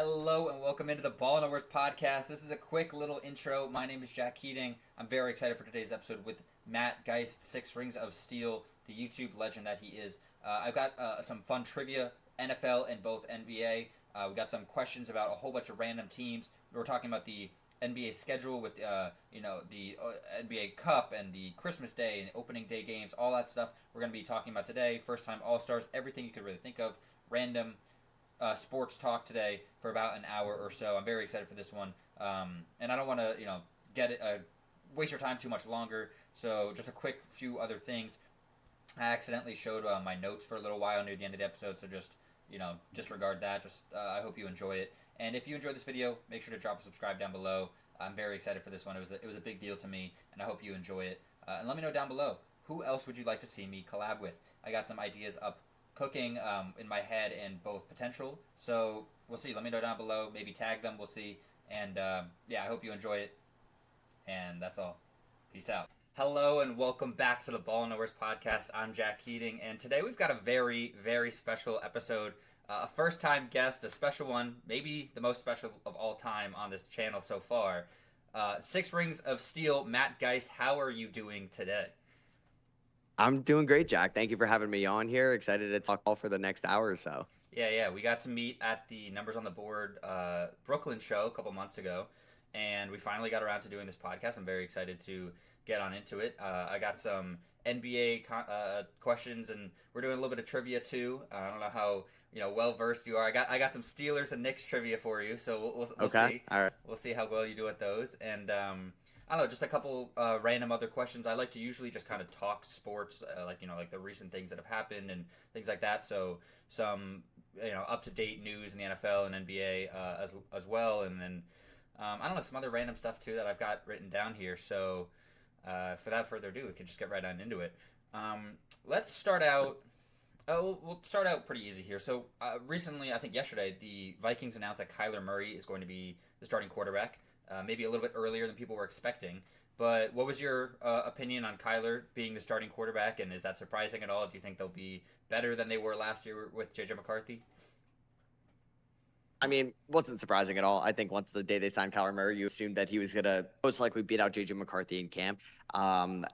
Hello and welcome into the Ball and Wars podcast. This is a quick little intro. My name is Jack Keating. I'm very excited for today's episode with Matt Geist, Sixringsofsteel, the YouTube legend that he is. I've got some fun trivia, NFL and both NBA. We got some questions about a whole bunch of random teams. We're talking about the NBA schedule with the NBA Cup and the Christmas Day and opening day games, all that stuff. We're going to be talking about today. First time All Stars, everything you could really think of. Random sports talk today for about an hour or so. I'm very excited for this one, and I don't want to waste your time too much longer. So just a quick few other things. I accidentally showed my notes for a little while near the end of the episode, so just disregard that. I hope you enjoy it, and if you enjoyed this video, make sure to drop a subscribe down below. I'm very excited for this one. It was a big deal to me, and I hope you enjoy it. And let me know down below, who else would you like to see me collab with? I got some ideas up cooking in my head and both potential, so we'll see. Let me know down below, maybe tag them, we'll see. And I hope you enjoy it, and that's all. Peace out. Hello and welcome back to the Ball and Wars podcast. I'm Jack Keating, and today we've got a very, very special episode. A first time guest, a special one, maybe the most special of all time on this channel so far. Six Rings of Steel, Matt Geist. How are you doing today? I'm doing great, Jack. Thank you for having me on here. Excited to talk all for the next hour or so. Yeah. We got to meet at the Numbers on the Board Brooklyn show a couple months ago, and we finally got around to doing this podcast. I'm very excited to get on into it. I got some NBA questions, and we're doing a little bit of trivia too. I don't know how well versed you are. I got some Steelers and Knicks trivia for you, so we'll see. All right. We'll see how well you do at those, and I don't know, just a couple random other questions. I like to usually just kind of talk sports, like the recent things that have happened and things like that. So some up to date news in the NFL and NBA as well, and then I don't know, some other random stuff too that I've got written down here. So without further ado, we can just get right on into it. Let's start out. We'll start out pretty easy here. So recently, I think yesterday, the Vikings announced that Kyler Murray is going to be the starting quarterback. Maybe a little bit earlier than people were expecting. But what was your opinion on Kyler being the starting quarterback, and is that surprising at all? Do you think they'll be better than they were last year with J.J. McCarthy? I mean, wasn't surprising at all. I think once the day they signed Kyler Murray, you assumed that he was going to most likely beat out J.J. McCarthy in camp.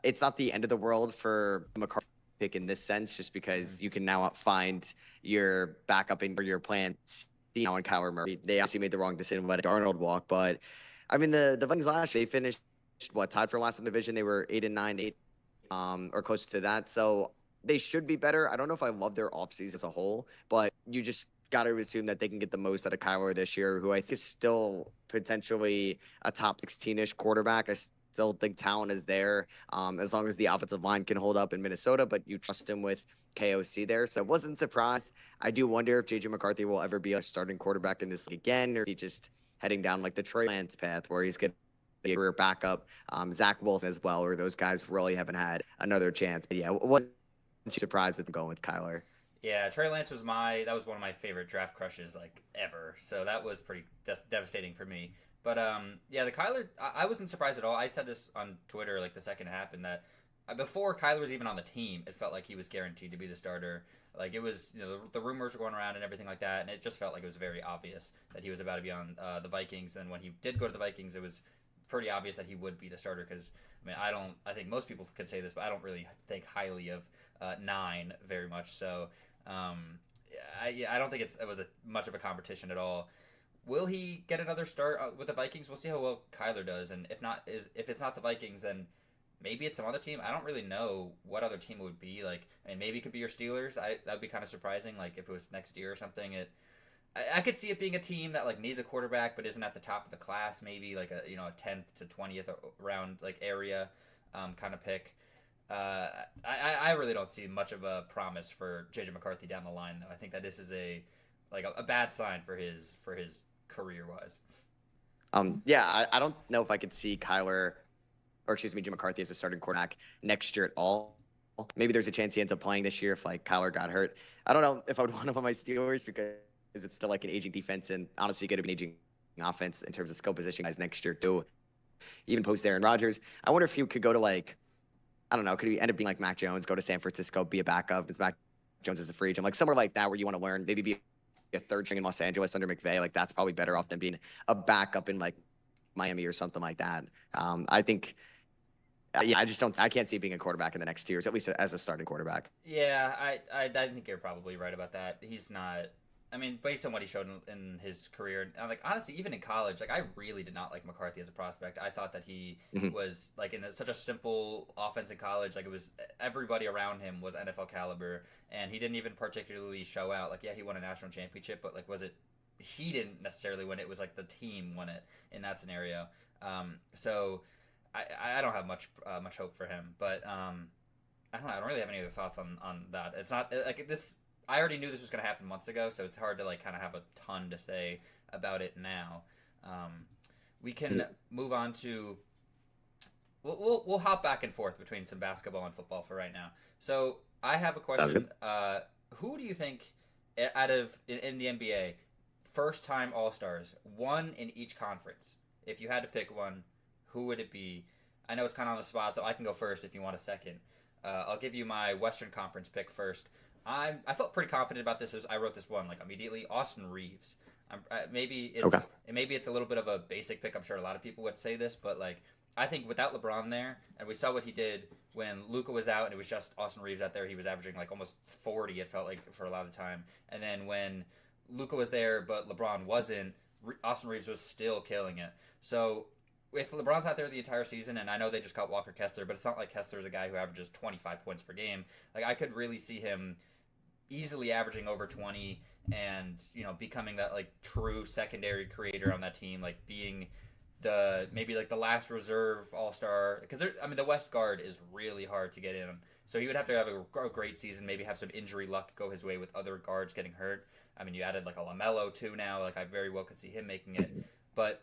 It's not the end of the world for McCarthy pick in this sense, just because you can now find your backup in your plan now in Kyler Murray. They obviously made the wrong decision when Darnold walked, but I mean, the Vikings last year, they finished, tied for last in the division. They were 8-9, or close to that. So they should be better. I don't know if I love their offseason as a whole, but you just got to assume that they can get the most out of Kyler this year, who I think is still potentially a top 16-ish quarterback. I still think talent is there, as long as the offensive line can hold up in Minnesota, but you trust him with KOC there. So I wasn't surprised. I do wonder if J.J. McCarthy will ever be a starting quarterback in this league again, or he just heading down like the Trey Lance path where he's going to be a career backup. Zach Wilson as well, or those guys really haven't had another chance. But yeah, wasn't surprised with going with Kyler. Yeah, Trey Lance was one of my favorite draft crushes like ever. So that was pretty devastating for me. But the Kyler, I wasn't surprised at all. I said this on Twitter like the second it happened, that before Kyler was even on the team, it felt like he was guaranteed to be the starter. Like it was, the rumors were going around and everything like that, and it just felt like it was very obvious that he was about to be on the Vikings. And when he did go to the Vikings, it was pretty obvious that he would be the starter. Because I think most people could say this, but I don't really think highly of Nine very much. So I don't think it was much of a competition at all. Will he get another start with the Vikings? We'll see how well Kyler does, and if it's not the Vikings, then maybe it's some other team. I don't really know what other team it would be. Like, maybe it could be your Steelers. That would be kind of surprising. Like, if it was next year or something. I could see it being a team that like needs a quarterback but isn't at the top of the class. Maybe like a 10th to 20th round like area kind of pick. I really don't see much of a promise for J.J. McCarthy down the line, though. I think that this is a bad sign for his career wise. I don't know if I could see Jim McCarthy as a starting quarterback next year at all. Maybe there's a chance he ends up playing this year if like Kyler got hurt. I don't know if I would want him on my Steelers because it's still like an aging defense, and honestly going to be an aging offense in terms of skill position guys next year too. Even post Aaron Rodgers. I wonder if he could go to like, I don't know, could he end up being like Mac Jones, go to San Francisco, be a backup? It's Mac Jones as a free agent, like somewhere like that where you want to learn, maybe be a third string in Los Angeles under McVay. Like that's probably better off than being a backup in like Miami or something like that. I think, yeah, I can't see being a quarterback in the next 2 years, at least as a starting quarterback. Yeah, I think you're probably right about that. He's not. I mean, based on what he showed in his career, and like honestly, even in college, like I really did not like McCarthy as a prospect. I thought that he was like in such a simple offense in college. Like it was everybody around him was NFL caliber, and he didn't even particularly show out. Like yeah, he won a national championship, but like was it? He didn't necessarily win it. It was like the team won it in that scenario. So I don't have much hope for him, but I don't know. I don't really have any other thoughts on that. It's not like this. I already knew this was going to happen months ago, so it's hard to like kind of have a ton to say about it now. We can move on to. We'll hop back and forth between some basketball and football for right now. So I have a question. Who do you think out of in the NBA first time All Stars, one in each conference? If you had to pick one, who would it be? I know it's kind of on the spot, so I can go first if you want a second. I'll give you my Western Conference pick first. I felt pretty confident about this as I wrote this one like immediately. Austin Reeves. Maybe it's a little bit of a basic pick. I'm sure a lot of people would say this, but like I think without LeBron there, and we saw what he did when Luka was out, and it was just Austin Reeves out there. He was averaging like almost 40. It felt like for a lot of the time. And then when Luka was there, but LeBron wasn't, Austin Reeves was still killing it. So if LeBron's out there the entire season, and I know they just got Walker Kessler, but it's not like Kessler's a guy who averages 25 points per game. Like I could really see him easily averaging over 20 and, you know, becoming that like true secondary creator on that team, like being maybe like the last reserve all-star, because the West guard is really hard to get in. So he would have to have a great season, maybe have some injury luck go his way with other guards getting hurt. I mean, you added like a Lamelo too now, like I very well could see him making it. But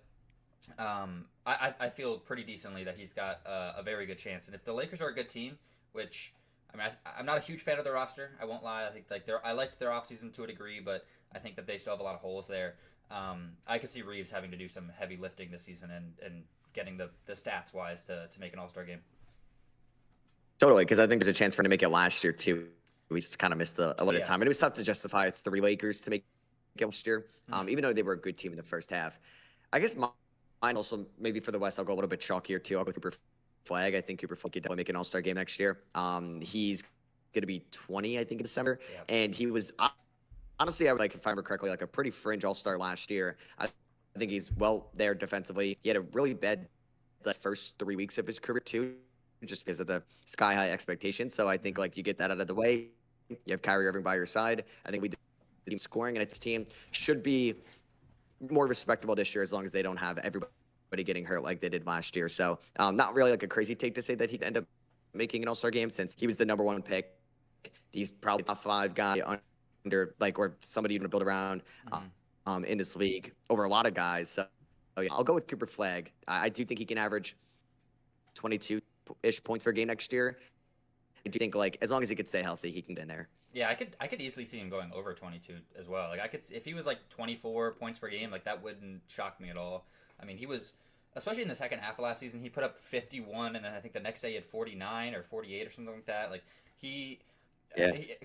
I feel pretty decently that he's got a very good chance. And if the Lakers are a good team, which I mean, I'm not a huge fan of their roster. I won't lie. I think like I liked their offseason to a degree, but I think that they still have a lot of holes there. I could see Reeves having to do some heavy lifting this season and getting the stats wise to make an All-Star game. Totally, because I think there's a chance for him to make it last year too. We just kind of missed a little time, and it was tough to justify 3 Lakers to make it last year, even though they were a good team in the first half. I guess mine also maybe for the West, I'll go a little bit chalkier too. I'll go Cooper Flag. I think Cooper Flag could definitely make an All-Star game next year. He's going to be 20, I think, in December, and he was honestly, I would like, if I remember correctly, like a pretty fringe All-Star last year. I think he's well there defensively. He had a really bad the first 3 weeks of his career too, just because of the sky high expectations. So I think like you get that out of the way. You have Kyrie Irving by your side. I think the team scoring, and this team should be more respectable this year as long as they don't have everybody getting hurt like they did last year. So not really like a crazy take to say that he'd end up making an All-Star game since he was the #1 pick. He's probably top 5 guy under like, or somebody even to build around in this league over a lot of guys. So yeah, I'll go with Cooper Flag. I do think he can average 22-ish points per game next year. I do think like as long as he could stay healthy, he can get in there. Yeah, I could easily see him going over 22 as well. Like I could, if he was like 24 points per game, like that wouldn't shock me at all. I mean, he was, especially in the second half of last season, he put up 51, and then I think the next day he had 49 or 48 or something like that. Like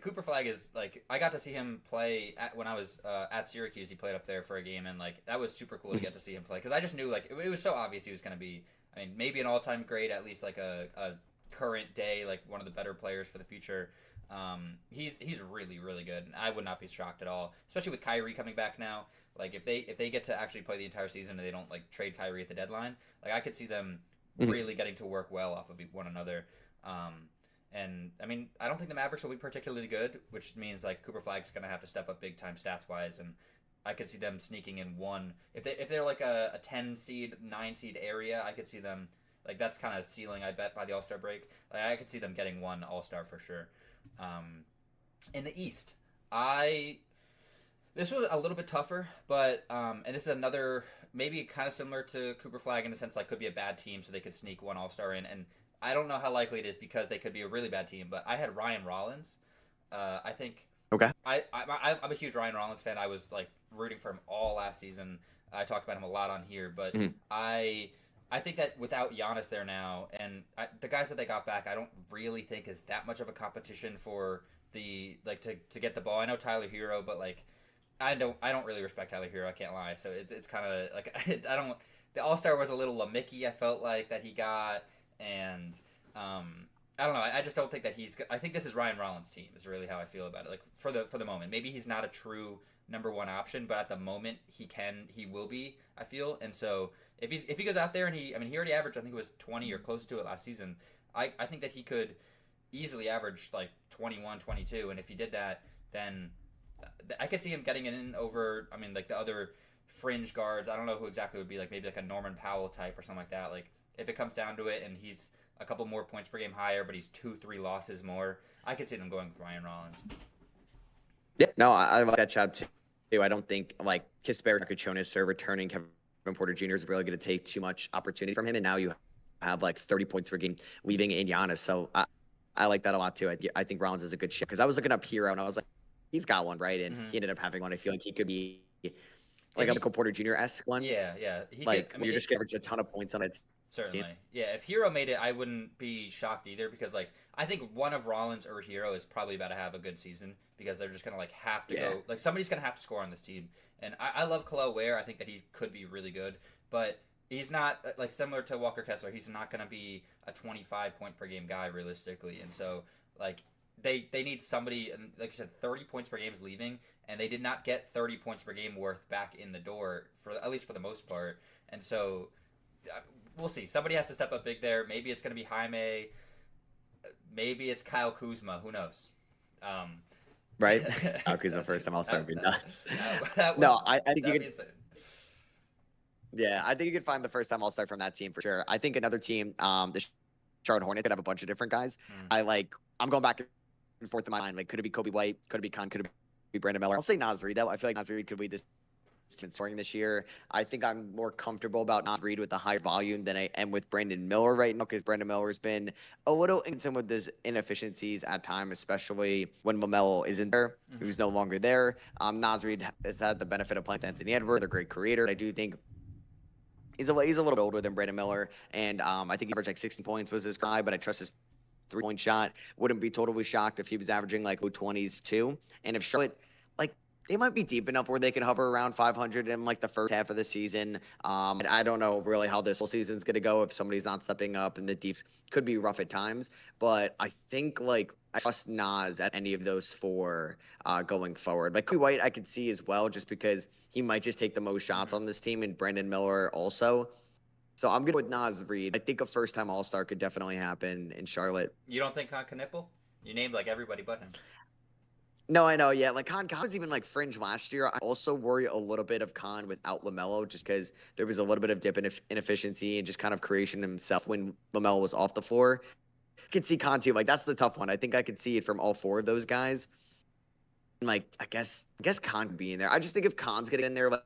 Cooper Flag is like, I got to see him play when I was at Syracuse. He played up there for a game, and like that was super cool to get to see him play, because I just knew like it was so obvious he was going to be, I mean, maybe an all-time great, at least like a current day, like one of the better players for the future. He's really, really good, and I would not be shocked at all, especially with Kyrie coming back now. Like if they get to actually play the entire season and they don't like trade Kyrie at the deadline, like I could see them really getting to work well off of one another. And I mean, I don't think the Mavericks will be particularly good, which means like Cooper Flag's gonna have to step up big time stats wise, and I could see them sneaking in one if they're like a 10 seed, 9 seed area. I could see them, like that's kind of ceiling, I bet, by the All-Star break. Like I could see them getting one All-Star for sure. In the East, this was a little bit tougher, but and this is another maybe kind of similar to Cooper Flag in the sense like could be a bad team, so they could sneak one All-Star in, and I don't know how likely it is because they could be a really bad team. But I had Ryan Rollins. I think. Okay. I'm a huge Ryan Rollins fan. I was like rooting for him all last season. I talked about him a lot on here, but I think that without Giannis there now, and the guys that they got back, I don't really think is that much of a competition for the like to get the ball. I know Tyler Hero, but like I don't really respect Tyler Hero. I can't lie. So it's kind of like I don't. The All Star was a little Lamicki. I felt like that he got, and I don't know. I just don't think that he's. I think this is Ryan Rollins' team. Is really how I feel about it. Like for the moment, maybe he's not a true number one option, but at the moment he will be. I feel, and so if he goes out there and he already averaged, I think it was 20 or close to it last season. I think that he could easily average like 21, 22, and if he did that, then I could see him getting it in over. I mean, like the other fringe guards. I don't know who exactly would be, like maybe like a Norman Powell type or something like that. Like if it comes down to it, and he's a couple more points per game higher, but he's 2-3 losses more, I could see them going with Ryan Rollins. Yeah, no, I like that chat too. I don't think like Kispert Kuchonis or returning Kevin Porter Jr. is really going to take too much opportunity from him, and now you have like 30 points per game leaving in Giannis. So I like that a lot too. I think Rollins is a good shit because I was looking up Hero and I was like, he's got one, right? And he ended up having one. I feel like he could be like a Michael Porter Jr.-esque one. Yeah. You're just going to average a ton of points on it. Certainly. Yeah, if Hero made it, I wouldn't be shocked either because, like, I think one of Rollins or Hero is probably about to have a good season because they're just going to, like, have to go. Like, somebody's going to have to score on this team. And I love Khalil Ware. I think that he could be really good. But he's not, like, similar to Walker Kessler, he's not going to be a 25-point-per-game guy realistically. And so, like, they need somebody, and like you said, 30 points per game is leaving, and they did not get 30 points per game worth back in the door, for at least for the most part. And so we'll see. Somebody has to step up big there. Maybe it's going to be Jaime. Maybe it's Kyle Kuzma. Who knows? Right? Kyle Kuzma first time All-Star would be nuts. I think you could. Yeah, I think you could find the first time All-Star from that team for sure. I think another team, the Charlotte Hornets, could have a bunch of different guys. I'm going back and forth in my mind. Like, could it be Kobe White? Could it be Khan? Could it be Brandon Miller? I'll say Naz Reid, though. I feel like Naz Reid could lead this team in scoring this year. I think I'm more comfortable about Naz Reid with the higher volume than I am with Brandon Miller right now because Brandon Miller's been a little inconsistent with his inefficiencies at times, especially when Lamelo isn't there. Who's no longer there. Naz Reid has had the benefit of playing with Anthony Edwards, a great creator. I do think he's a little bit older than Brandon Miller, and I think he averaged like 16 points was his guy, but I trust his three-point shot. Wouldn't be totally shocked if he was averaging like low 20s too. And if Charlotte, like, they might be deep enough where they can hover around 500 in like the first half of the season. And I don't know really how this whole season's going to go if somebody's not stepping up, and the deeps could be rough at times. But I think like I trust Nas at any of those four going forward. Like Kobe White, I could see as well, just because he might just take the most shots on this team, and Brandon Miller also. So I'm good with Naz Reid. I think a first-time All-Star could definitely happen in Charlotte. You don't think Khan can nipple? You named like everybody but him. No, I know. Yeah, like Khan was even like fringe last year. I also worry a little bit of Khan without Lamelo, just because there was a little bit of dip in inefficiency and just kind of creation himself when Lamelo was off the floor. I could see Khan too. Like that's the tough one. I think I could see it from all four of those guys. And like I guess Khan could be in there. I just think if Khan's getting in there, like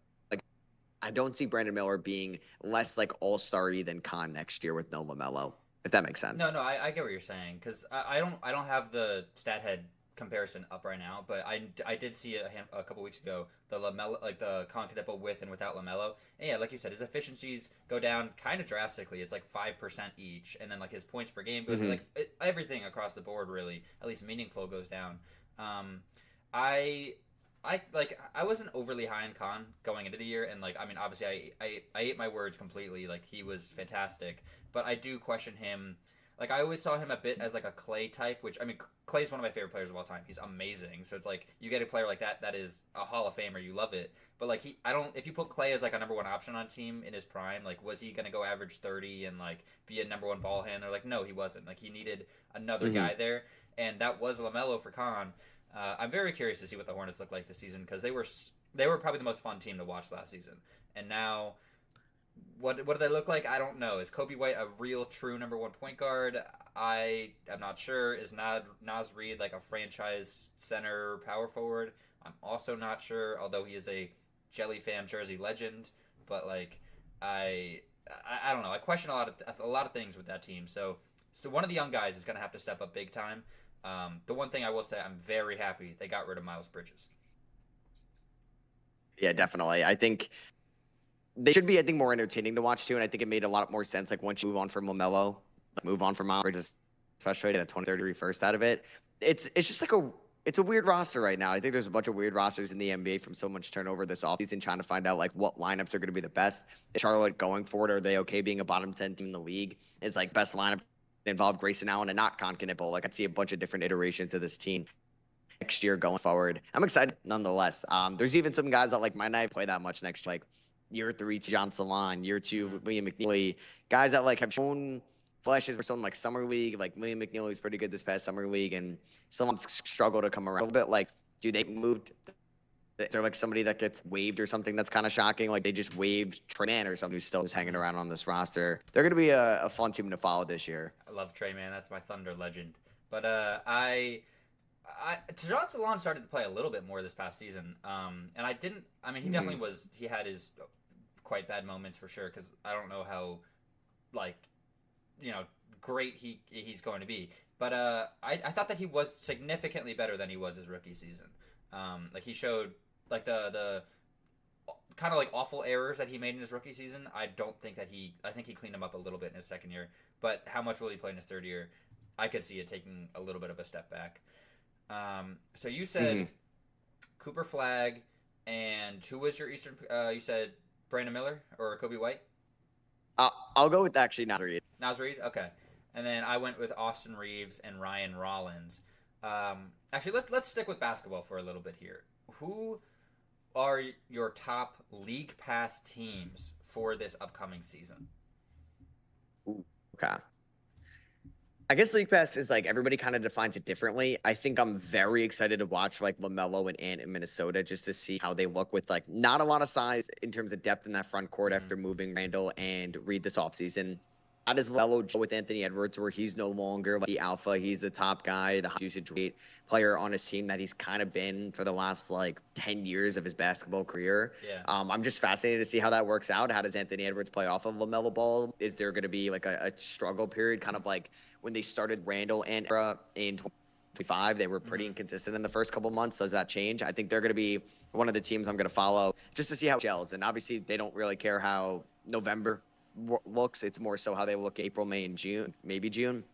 I don't see Brandon Miller being less like all-star-y than Khan next year with no Lamelo, if that makes sense. No, I get what you're saying because I don't have the stat head comparison up right now, but I did see a couple weeks ago the Lamelo, like the Khan Kadipo with and without Lamelo, and yeah, like you said, his efficiencies go down kind of drastically. It's like 5% each, and then like his points per game goes like everything across the board really, at least meaningful, goes down. I wasn't overly high on Khan going into the year, and like I mean obviously I ate my words completely. Like he was fantastic, but I do question him. Like I always saw him a bit as like a Clay type, which I mean Clay's one of my favorite players of all time. He's amazing. So it's like you get a player like that is a Hall of Famer, you love it. But like if you put Clay as like a number one option on a team in his prime, like was he gonna go average 30 and like be a number one ball handler? Like no, he wasn't. Like he needed another guy there, and that was Lamelo for Khan. I'm very curious to see what the Hornets look like this season because they were probably the most fun team to watch last season, and now what do they look like? I don't know. Is Kobe White a real true number one point guard? I am not sure. Is Naz Reid like a franchise center power forward? I'm also not sure. Although he is a Jelly Fam jersey legend, but like I don't know. I question a lot of things with that team. So one of the young guys is going to have to step up big time. The one thing I will say, I'm very happy they got rid of Miles Bridges. Yeah, definitely. I think they should be, more entertaining to watch too. And I think it made a lot more sense. Like once you move on from Lamelo, move on from Miles Bridges, especially at a 20-30 first out of it. It's just like it's a weird roster right now. I think there's a bunch of weird rosters in the NBA from so much turnover this offseason, trying to find out like what lineups are going to be the best. Is Charlotte going for it? Are they okay being a bottom 10 team in the league? Is like best lineup involve Grayson Allen and not Con Knipple? Like I'd see a bunch of different iterations of this team next year going forward. I'm excited nonetheless. There's even some guys that like might not play that much next year, like year 3 to John Salon, year 2 William McNeely, guys that like have shown flashes for some like summer league. Like William McNeely was pretty good this past summer league, and someone's struggled to come around a little bit. Like, do they moved? They're like somebody that gets waived or something that's kind of shocking. Like they just waived Trey Man or somebody who's still just hanging around on this roster. They're going to be a fun team to follow this year. I love Trey Man. That's my Thunder legend. But Tajon Salon started to play a little bit more this past season. And I didn't. I mean, he definitely was. He had his quite bad moments for sure. Because I don't know how, like, great he's going to be. But I thought that he was significantly better than he was his rookie season. Like he showed like the kind of like awful errors that he made in his rookie season. I think he cleaned them up a little bit in his second year. But how much will he play in his third year? I could see it taking a little bit of a step back. So you said Cooper Flagg, and who was your Eastern? You said Brandon Miller or Kobe White? I'll go with actually Naz Reid. Naz Reid, okay. And then I went with Austin Reeves and Ryan Rollins. Actually, let's stick with basketball for a little bit here. Who are your top league pass teams for this upcoming season? Ooh, okay. I guess League Pass is like everybody kind of defines it differently. I think I'm very excited to watch like Lamelo and Ant in Minnesota just to see how they look with like not a lot of size in terms of depth in that front court after moving Randall and Reed this offseason. How does Lamelo gel with Anthony Edwards where he's no longer like the alpha? He's the top guy, the high usage rate player on his team that he's kind of been for the last like 10 years of his basketball career. Yeah. I'm just fascinated to see how that works out. How does Anthony Edwards play off of Lamelo Ball? Is there going to be like a struggle period, kind of like when they started Randall and era in 2025? They were pretty inconsistent in the first couple months. Does that change? I think they're going to be one of the teams I'm going to follow just to see how it gels. And obviously, they don't really care how November looks. It's more so how they look April, May, and June, maybe June.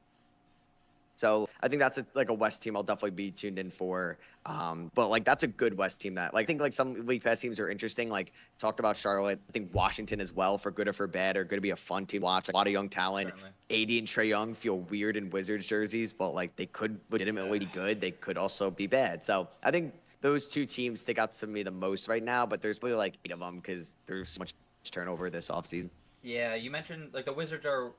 So I think that's like a West team I'll definitely be tuned in for. But like that's a good West team that like I think like some League Pass teams are interesting. Like talked about Charlotte. I think Washington as well, for good or for bad, are going to be a fun team to watch. Like, a lot of young talent. Certainly. AD and Trae Young feel weird in Wizards jerseys, but like they could legitimately be good. They could also be bad. So I think those two teams stick out to me the most right now. But there's probably like 8 of them because there's so much turnover this offseason. Yeah, you mentioned like the Wizards are.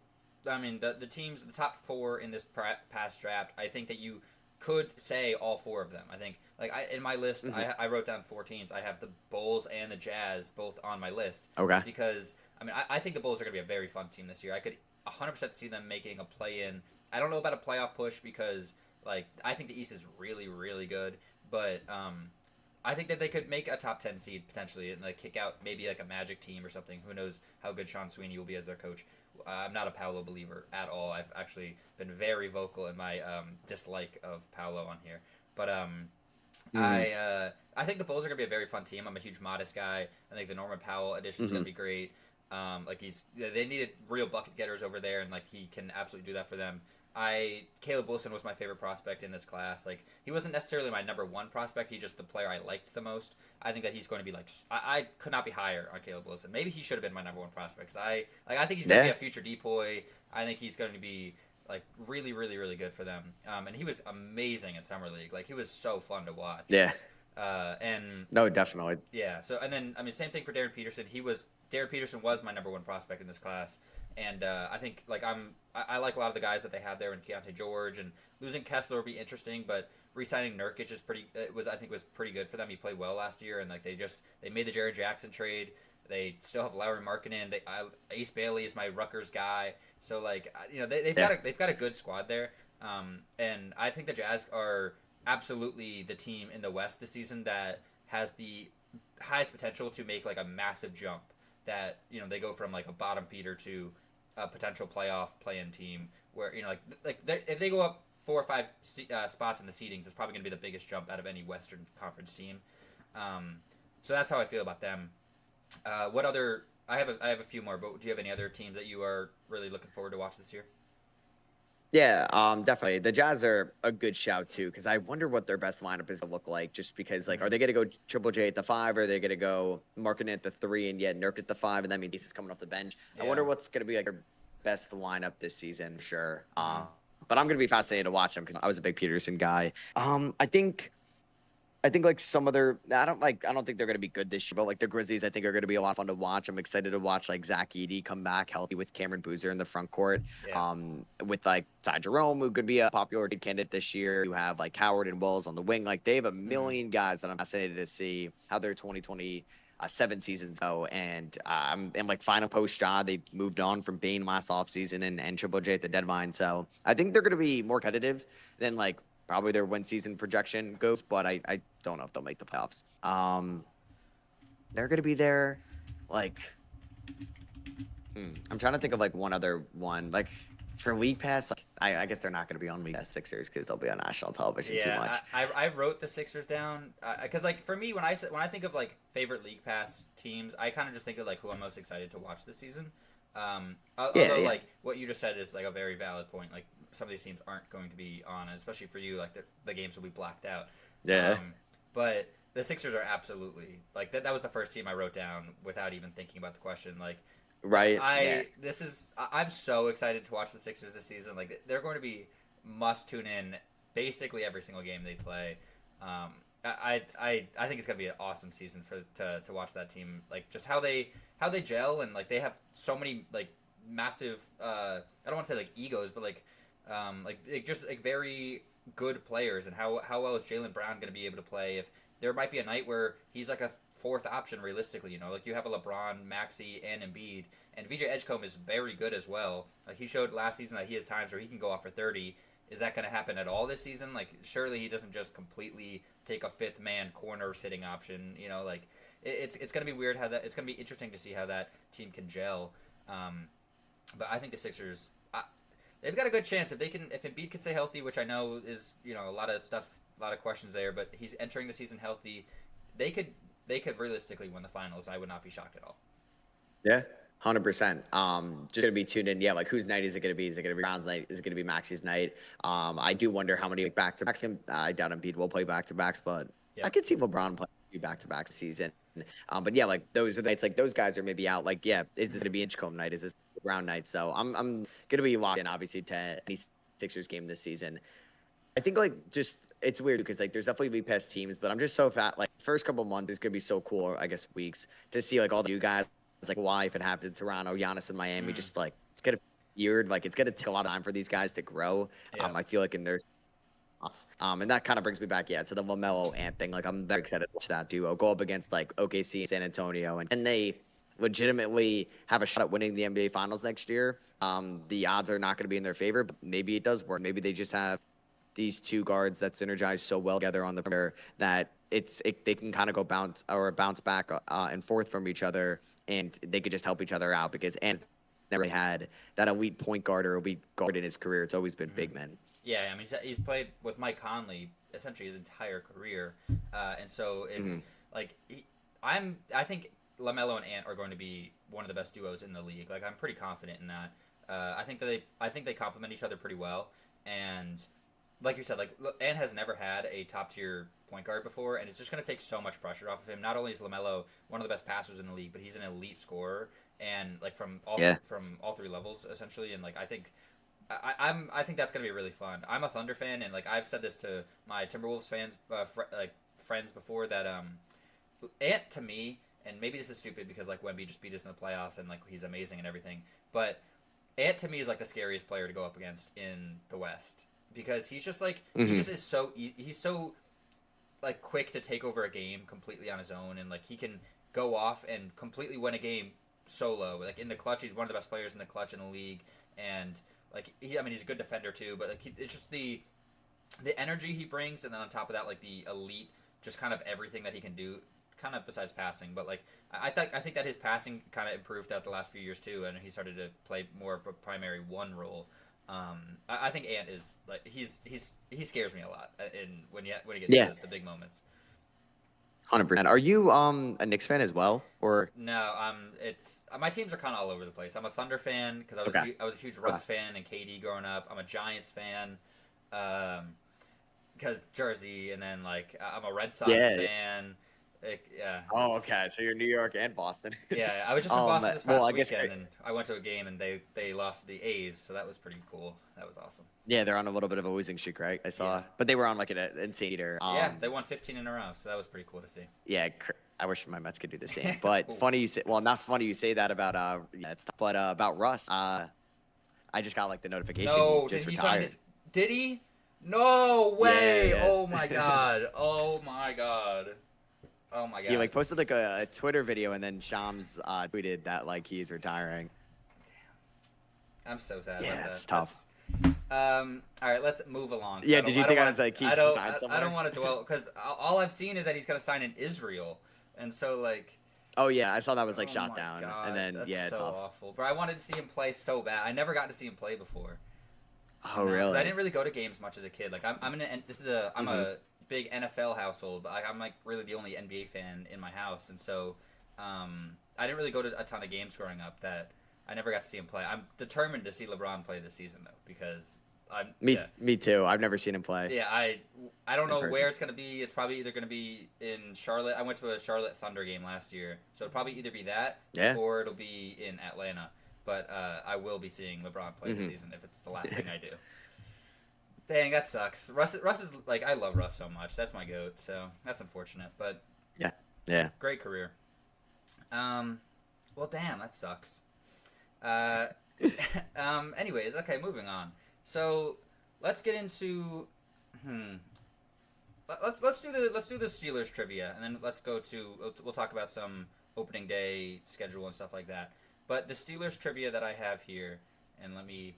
I mean, the teams, the top 4 in this past draft. I think that you could say all 4 of them. I think, like in my list, I wrote down 4 teams. I have the Bulls and the Jazz both on my list. Okay. Because I think the Bulls are going to be a very fun team this year. I could 100% see them making a play-in. I don't know about a playoff push because like I think the East is really really good, but I think that they could make a top 10 seed potentially and like kick out maybe like a Magic team or something. Who knows how good Sean Sweeney will be as their coach. I'm not a Paolo believer at all. I've actually been very vocal in my dislike of Paolo on here. But I think the Bulls are going to be a very fun team. I'm a huge Modest guy. I think the Norman Powell addition is going to be great. They needed real bucket getters over there, and like he can absolutely do that for them. Caleb Wilson was my favorite prospect in this class. Like he wasn't necessarily my number 1 prospect. He's just the player I liked the most. I think that he's going to be like I could not be higher on Caleb Wilson. Maybe he should have been my number 1 prospect. Cause I think he's going to be a future depoy. I think he's going to be like really really really good for them. And he was amazing in summer league. Like he was so fun to watch. Yeah. And no, definitely. Yeah. So and then same thing for Darren Peterson. Darren Peterson was my number 1 prospect in this class. And I think like I like a lot of the guys that they have there in Keontae George, and losing Kessler will be interesting, but re-signing Nurkic was pretty good for them. He played well last year, and like they made the Jared Jackson trade. They still have Lowry Markkanen. Ace Bailey is my Rutgers guy, so like they've got a good squad there. And I think the Jazz are absolutely the team in the West this season that has the highest potential to make like a massive jump. That they go from like a bottom feeder to a potential playoff play-in team where if they go up 4 or 5 spots in the seedings, it's probably going to be the biggest jump out of any Western Conference team. So that's how I feel about them. What other? I have a few more, but do you have any other teams that you are really looking forward to watch this year? Yeah, definitely. The Jazz are a good shout too, because I wonder what their best lineup is gonna look like. Just because, like, are they gonna go Triple J at the 5, or are they gonna go Markin at the 3 and yet Nurk at the 5, and that means he's coming off the bench? I Yeah. wonder what's gonna be like their best lineup this season. Sure. Mhm. But I'm gonna be fascinated to watch them because I was a big Peterson guy. I think like some other I don't think they're gonna be good this year, but like the Grizzlies I think are gonna be a lot of fun to watch. I'm excited to watch like Zach Edey come back healthy with Cameron Boozer in the front court. Yeah. With like Ty Jerome, who could be a popular candidate this year. You have like Howard and Wells on the wing. Like they have a Mhm. million guys that I'm fascinated to see how their 2027 seasons go. And like final post shot, they moved on from Bane last offseason and Triple J at the deadline. So I think they're gonna be more competitive than like probably their win season projection goes, but I don't know if they'll make the playoffs. They're gonna be there, like, I'm trying to think of like one other one, like for League Pass. Like, I guess they're not gonna be on League Pass Sixers because they'll be on national television too Yeah, much. I wrote the Sixers down because like for me when I think of like favorite League Pass teams, I kind of just think of like who I'm most excited to watch this season. Yeah, Although yeah, like what you just said is like a very valid point. Like some of these teams aren't going to be on, especially for you. Like the games will be blacked out. yeah. But the Sixers are absolutely like that. That was the first team I wrote down without even thinking about the question. Like Right. Yeah. I'm so excited to watch the Sixers this season. Like they're going to be must tune in basically every single game they play. I think it's gonna be an awesome season to watch that team. Like just how they gel, and like they have so many like massive I don't want to say like egos, but like just like very good players. And how well is Jaylen Brown gonna be able to play if there might be a night where he's like a fourth option realistically, like you have a LeBron, Maxey, and Embiid, and VJ Edgecombe is very good as well. Like he showed last season that he has times where he can go off for 30. Is that going to happen at all this season? Like surely he doesn't just completely take a fifth man corner sitting option. Like it's going to be weird how that it's going to be interesting to see how that team can gel. But I think the Sixers, they've got a good chance if Embiid can stay healthy, which I know is a lot of stuff, a lot of questions there. But he's entering the season healthy. They could realistically win the finals. I would not be shocked at all. Yeah. 100%. Just gonna be tuned in. Yeah, like whose night is it gonna be? Is it gonna be Brown's night? Is it gonna be Maxey's night? I do wonder how many like back to backs. I doubt Embiid will play back to backs, but I Yep. could see LeBron play back to backs season. But yeah, like those are the nights. Like those guys are maybe out. Like, yeah, is this gonna be Inchcombe night? Is this Brown night? So I'm gonna be locked in obviously to any Sixers game this season. I think like just it's weird because like there's definitely league pass teams, but I'm just so fat. Like first couple months is gonna be so cool. I guess weeks to see like all the new guys. Like why if it happens in Toronto, Giannis in Miami, Mm. just like it's gonna be weird. Like it's gonna take a lot of time for these guys to grow. Yeah. I feel like in their and that kind of brings me back, yeah, to the Lamelo Ant thing. Like I'm very excited to watch that duo go up against like OKC and San Antonio, and they legitimately have a shot at winning the NBA Finals next year. The odds are not going to be in their favor, but maybe it does work. Maybe they just have these two guards that synergize so well together on the perimeter that they can kind of go bounce back and forth from each other, and they could just help each other out because Ant's never had that elite point guard or elite guard in his career. It's always been Mhm. big men. Yeah, I mean he's played with Mike Conley essentially his entire career, and so it's Mhm. like I think Lamelo and Ant are going to be one of the best duos in the league. Like I'm pretty confident in that. I think they complement each other pretty well, and like you said, like Ant has never had a top tier point guard before, and it's just going to take so much pressure off of him. Not only is Lamelo one of the best passers in the league, but he's an elite scorer, and like Yeah. from all three levels essentially. And like I think that's gonna be really fun. I'm a Thunder fan, and like I've said this to my Timberwolves fans, friends before that Ant to me, and maybe this is stupid because like Wemby just beat us in the playoffs and like he's amazing and everything, but Ant to me is like the scariest player to go up against in the West because he's just like he Mhm. just is he's so like quick to take over a game completely on his own, and like he can go off and completely win a game solo. Like in the clutch, he's one of the best players in the clutch in the league, and I mean, he's a good defender too. But like it's just the energy he brings, and then on top of that, like the elite, just kind of everything that he can do. Kind of besides passing, but like I think that his passing kind of improved throughout the last few years too, and he started to play more of a primary one role. I think Ant is like he scares me a lot in when he gets Yeah. to the big moments. 100%. Are you a Knicks fan as well, or No, it's my teams are kind of all over the place. I'm a Thunder fan because okay? I was a huge Okay. Russ fan and KD growing up. I'm a Giants fan, um, because Jersey, and then like I'm a Red Sox Yeah. fan. Yeah, Oh, it's okay. So you're New York and Boston. yeah. I was just in Boston this Well, past I guess weekend, and I went to a game, and they lost to the A's, so that was pretty cool. That was awesome. yeah, they're on a little bit of a losing streak, right? I Yeah, saw, but they were on like an insane eater. yeah. They won 15 in a row, so that was pretty cool to see. Yeah, I wish my Mets could do the same. But Cool. funny you say, well, not funny you say that about but about Russ. I just got like the notification he No, just did he sign retired. it? Did he? No way! Yeah. Oh my god! Oh my god! Oh my god! He like posted like a Twitter video, and then Shams tweeted that like he's retiring. I'm so sad Yeah, about that. it's tough. All right, let's move along. Yeah, I don't- did you I think don't I was wanna- like he's I don't, signed I somewhere? don't want to dwell because all I've seen is that he's gonna sign in Israel, and so like. Oh yeah, I saw that was like Oh shot my down, God, and then that's yeah, it's so off. awful. But I wanted to see him play so bad. I never got to see him play before. Oh 'Cause really? I didn't really go to games much as a kid. Like I'm a big NFL household, but I'm like really the only NBA fan in my house, and so I didn't really go to a ton of games growing up. That I never got to see him play. I'm determined to see LeBron play this season though, because Me too. I've never seen him play. yeah, I don't In know person. where it's gonna be. It's probably either gonna be in Charlotte. I went to a Charlotte Thunder game last year, so it'll probably either be that Yeah. or it'll be in Atlanta. But I will be seeing LeBron play this season if it's the last thing I do. Dang, that sucks. Russ is like I love Russ so much. That's my goat. So that's unfortunate, but Yeah. great career. Well, damn, that sucks. Anyways, okay, moving on. So let's get into let's do the Steelers trivia, and then let's go to we'll talk about some opening day schedule and stuff like that. But the Steelers trivia that I have here, and let me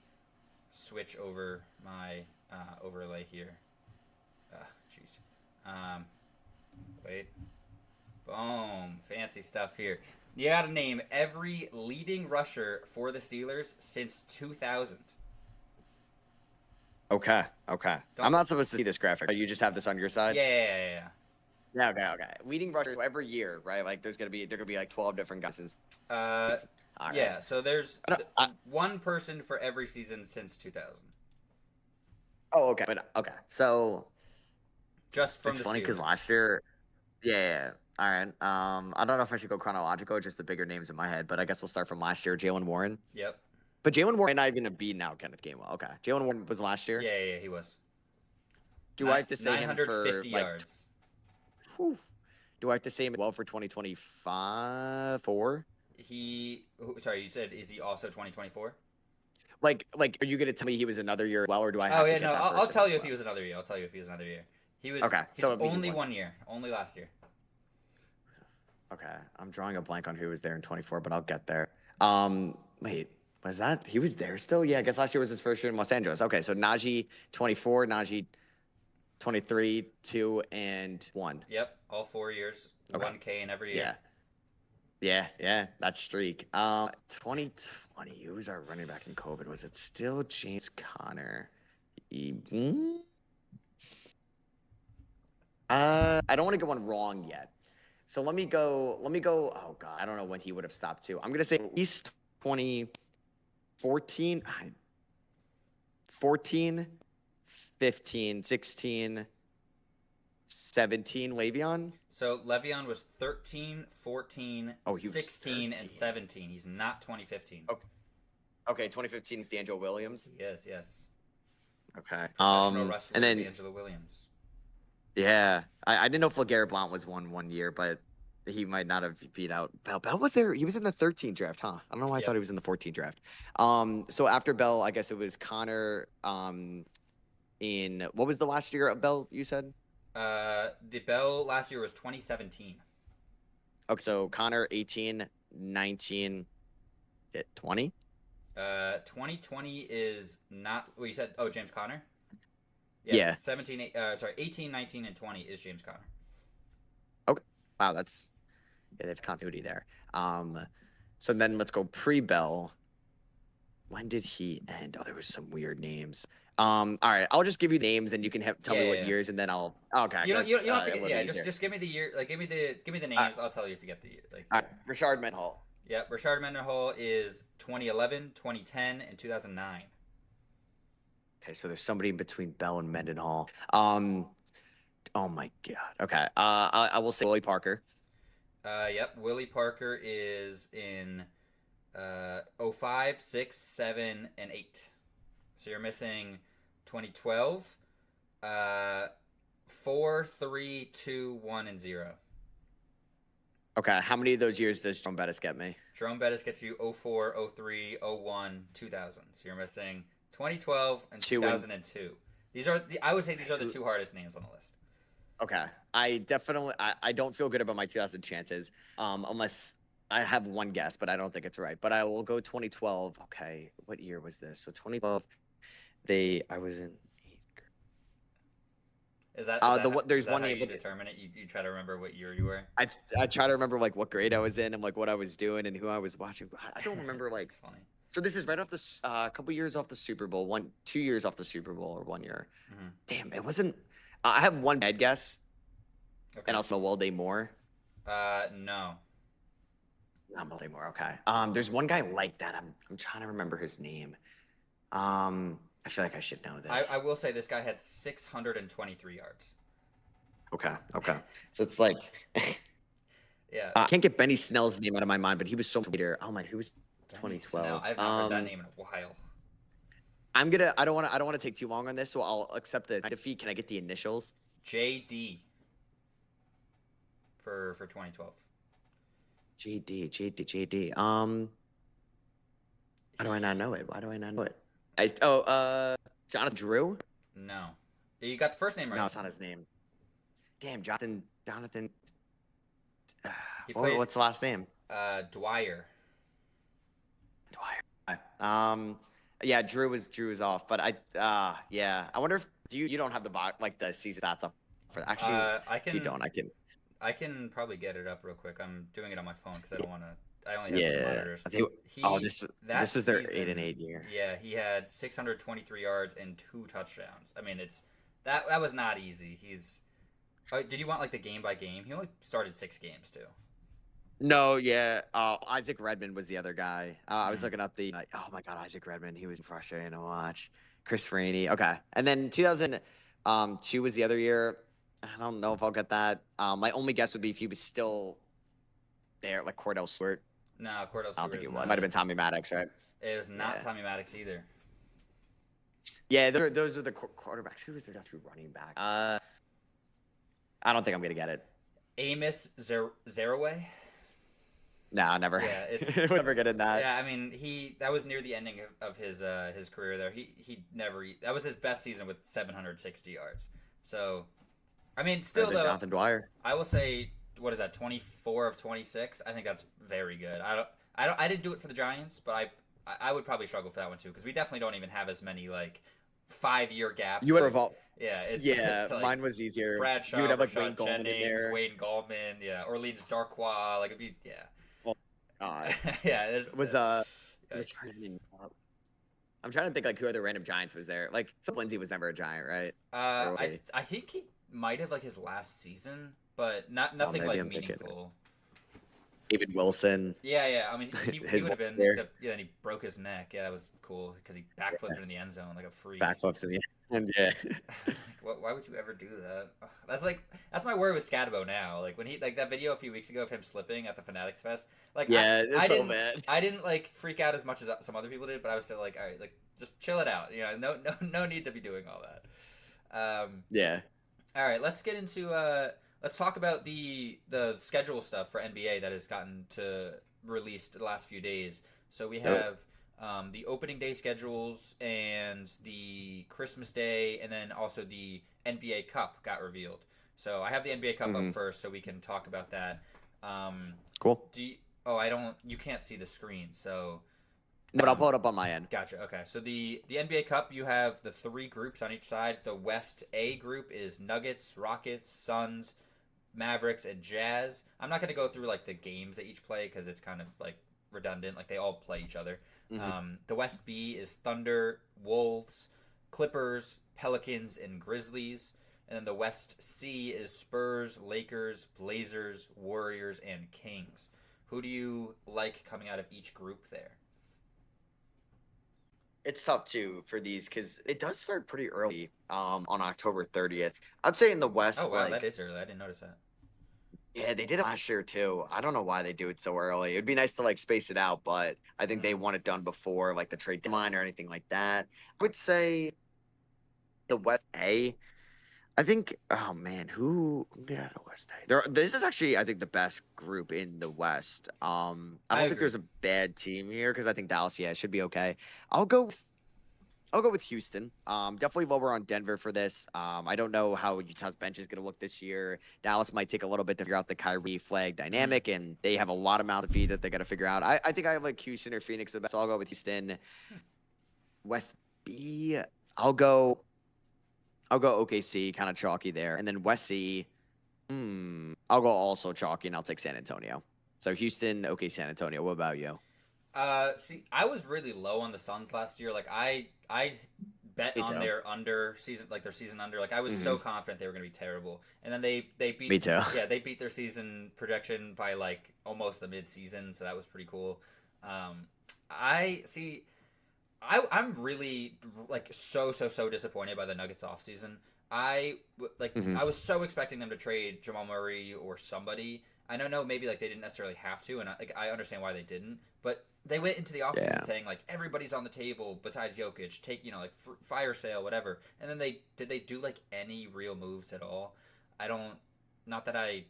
switch over my overlay here. Jeez. Wait. Boom. Fancy stuff here. You gotta name every leading rusher for the Steelers since 2000. Okay. Don't- I'm not supposed to see this graphic. You just have this on your side. Yeah. Yeah. Okay. Leading rushers every year, right? Like there could be like 12 different guys. All right. Yeah, so there's I- one person for every season since 2000. Oh, okay. But okay. So Just from it's the funny because Steelers. last year, yeah. All right. I don't know if I should go chronological, just the bigger names in my head, but I guess we'll start from last year. Jalen Warren. Yep. But Jalen Warren not even a B now, Kenneth Gainwell. Okay. Jalen Warren was last year. Yeah, he was. Do I have to say him for 950 like? yards. Whew, do I have to say him well for 2025? Four? Sorry, you said is he also 2024? Like, are you gonna tell me he was another year well, or do I have Oh to yeah, get no, that I'll person tell as you if well? he was another year. I'll tell you if he was another year. He was Okay, so he's he only wasn't. 1 year, only last year. Okay, I'm drawing a blank on who was there in 24, but I'll get there. Wait, was that he was there still? Yeah, I guess last year was his first year in Los Angeles. Okay, so Najee 24, Najee 23, 2, and 1. Yep, all 4 years, Okay. 1K in every year. Yeah, that streak. 2020, who was our running back in COVID? Was it still James Conner? I don't want to get one wrong yet. So let me go. Oh God, I don't know when he would have stopped too. I'm gonna say at least 2014, 14, 15, 16, 17. Le'Veon. So Le'Veon was 13, 14, Oh, he was 16, 13. and 17. He's not 2015. Okay, 2015 is D'Angelo Williams. Yes. Okay. Professional wrestler And then D'Angelo Williams. yeah, I didn't know if LeGarrette Blount was one year, but he might not have beat out Bell. Bell was there. He was in the 13 draft, huh? I don't know why I Yep. thought he was in the 14 draft. So after Bell, I guess it was Connor. In what was the last year of Bell? You said. The Bell last year was 2017. Okay, so Connor 18, 19, 20. 2020 is not. Well, you said. Oh, James Conner. Yeah. 17. 18, 19, and 20 is James Conner. Wow, they have continuity there. So then let's go pre-Bell. When did he end? Oh, there was some weird names. All right, I'll just give you names and you can tell me what Yeah. years, and then I'll. Okay, You that's don't have to a get, little yeah, easier. just give me the year, like give me the All right, names. I'll tell you if you get the like all year. right. Rashard Mendenhall. Yep, Rashard Mendenhall is 2011, 2010, and 2009. Okay, so there's somebody in between Bell and Mendenhall. Oh my God. Okay. I will say Willie Parker. Yep, Willie Parker is in 05, 6, 7, and 8. So you're missing 2012, 4, 3, 2, 1, and 0. Okay, how many of those years does Jerome Bettis get me? Jerome Bettis gets you 04, 03, 01, 2000. So you're missing 2012 and 2002. These are I would say these are the two hardest names on the list. Okay, I don't feel good about my 2000 chances. Unless I have one guess, but I don't think it's right. But I will go 2012. Okay, what year was this? So 2012. I was in. Is that There's one how name. you determine it? You try to remember what year you were? I try to remember like what grade I was in and like what I was doing and who I was watching. I don't remember like. It's funny. So this is right off the a couple years off the Super Bowl, 2 years off the Super Bowl, or 1 year. Mm-hmm. Damn, it wasn't. I have one bad guess, Okay. and also Will Moore. No. Not Will Moore. Okay. There's one guy like that. I'm trying to remember his name. I feel like I should know this. I will say this guy had 623 yards. Okay. So it's like. Yeah. I can't get Benny Snell's name out of my mind, but he was so much later. Oh my, who was 2012? Snell. I've not heard that name in a while. I don't want to take too long on this, so I'll accept the defeat. Can I get the initials? JD. For 2012. JD. Why do I not know it? Jonathan Drew? No. You got the first name right. No, it's not his name. Damn, Jonathan. What's the last name? Dwyer. Yeah, Drew was off, but yeah. I wonder if you don't have the season stats up for that. Actually, if you don't, I can probably get it up real quick. I'm doing it on my phone because I don't want to. I only have two monitors. This was their 8-8 year. Yeah, he had 623 yards and 2 touchdowns. I mean, that was not easy. Did you want like the game by game? He only started 6 games too. No, yeah. Isaac Redmond was the other guy. I was looking up oh my God, Isaac Redmond. He was frustrating to watch. Chris Rainey. Okay. And then 2002 was the other year. I don't know if I'll get that. My only guess would be if he was still there, like Cordell Stewart. No, Cordell Stewart. I don't think it was. It might have been Tommy Maddox, right? It was not Tommy Maddox either. Yeah, those are the quarterbacks. Who was their running back? I don't think I'm going to get it. Amos Zaraway? No, never. Yeah, it's we'll never get in that. Yeah, I mean, that was near the ending of his career there. He never that was his best season with 760 yards. So, I mean, still though, Jonathan Dwyer. I will say, what is that? 24 of 26. I think that's very good. I didn't do it for the Giants, but I would probably struggle for that one too because we definitely don't even have as many like 5-year gaps. You would have all. Yeah, it's like mine was easier. Bradshaw, you would have like Rashad Wayne Gallman in there. Wayne Gallman, yeah, Orleans Darkwa, like it'd be, yeah. Well, yeah, it was I'm trying to think like who other random Giants was there. Like Phil Lindsay was never a Giant, right? I think he might have like his last season, but nothing like meaningful. David Wilson. Yeah. I mean, he would have been. Except, and he broke his neck. Yeah, that was cool because he backflipped in the end zone like a freak. Backflips in the end. Yeah. Why would you ever do that? That's my worry with Scatabo now. Like when he that video a few weeks ago of him slipping at the Fanatics Fest. Like it's so bad. I didn't like freak out as much as some other people did, but I was still like, all right, like just chill it out. You know, no need to be doing all that. Yeah. All right, let's get into let's talk about the schedule stuff for NBA that has gotten released the last few days. So we have the opening day schedules and the Christmas Day, and then also the NBA Cup got revealed. So I have the NBA Cup up first, so we can talk about that. Cool. You can't see the screen, so. But I'll pull it up on my end. Gotcha. Okay. So the NBA Cup, you have the 3 groups on each side. The West A group is Nuggets, Rockets, Suns, Mavericks, and Jazz. I'm not going to go through like the games that each play because it's kind of like redundant. Like they all play each other. The West B is Thunder, Wolves, Clippers, Pelicans, and Grizzlies. And then the West C is Spurs, Lakers, Blazers, Warriors, and Kings. Who do you like coming out of each group there? It's tough too for these because it does start pretty early on October 30th. I'd say in the Oh West, wow, that like, is early. I didn't notice that. yeah, they did it last year too. I don't know why they do it so early. It'd be nice to like space it out, but I think Mm. they want it done before like the trade deadline or anything like that. I would say the West A. I think, oh man, who get out of West A? This is actually, I think, the best group in the West. I I don't think agree. there's a bad team here because I think Dallas, yeah, should be okay. I'll go. I'll go with Houston. Definitely lower on Denver for this. I don't know how Utah's bench is going to look this year. Dallas might take a little bit to figure out the Kyrie flag Mm. dynamic, and they have a lot of mouth to feed that they got to figure out. I think I have like Houston or Phoenix the best. So I'll go with Houston. West B. I'll go. I'll go OKC, kind of chalky there, and then West C. I'll go also chalky, and I'll take San Antonio. So Houston, okay, San Antonio. What about you? See, I was really low on the Suns last year. Like I bet Me on too. their under season, like their season under. Like I was Hmm. so confident they were going to be terrible, and then they beat Me too. yeah they beat their season projection by like almost the mid season, so that was pretty cool. Um, I see. I'm really like so disappointed by the Nuggets offseason. Hmm. I was so expecting them to trade Jamal Murray or somebody. I don't know, maybe like they didn't necessarily have to, and I understand why they didn't. But they went into the offseason Yeah. saying like everybody's on the table besides Jokic. Take like fire sale whatever. And then they do like any real moves at all? I don't. Not that I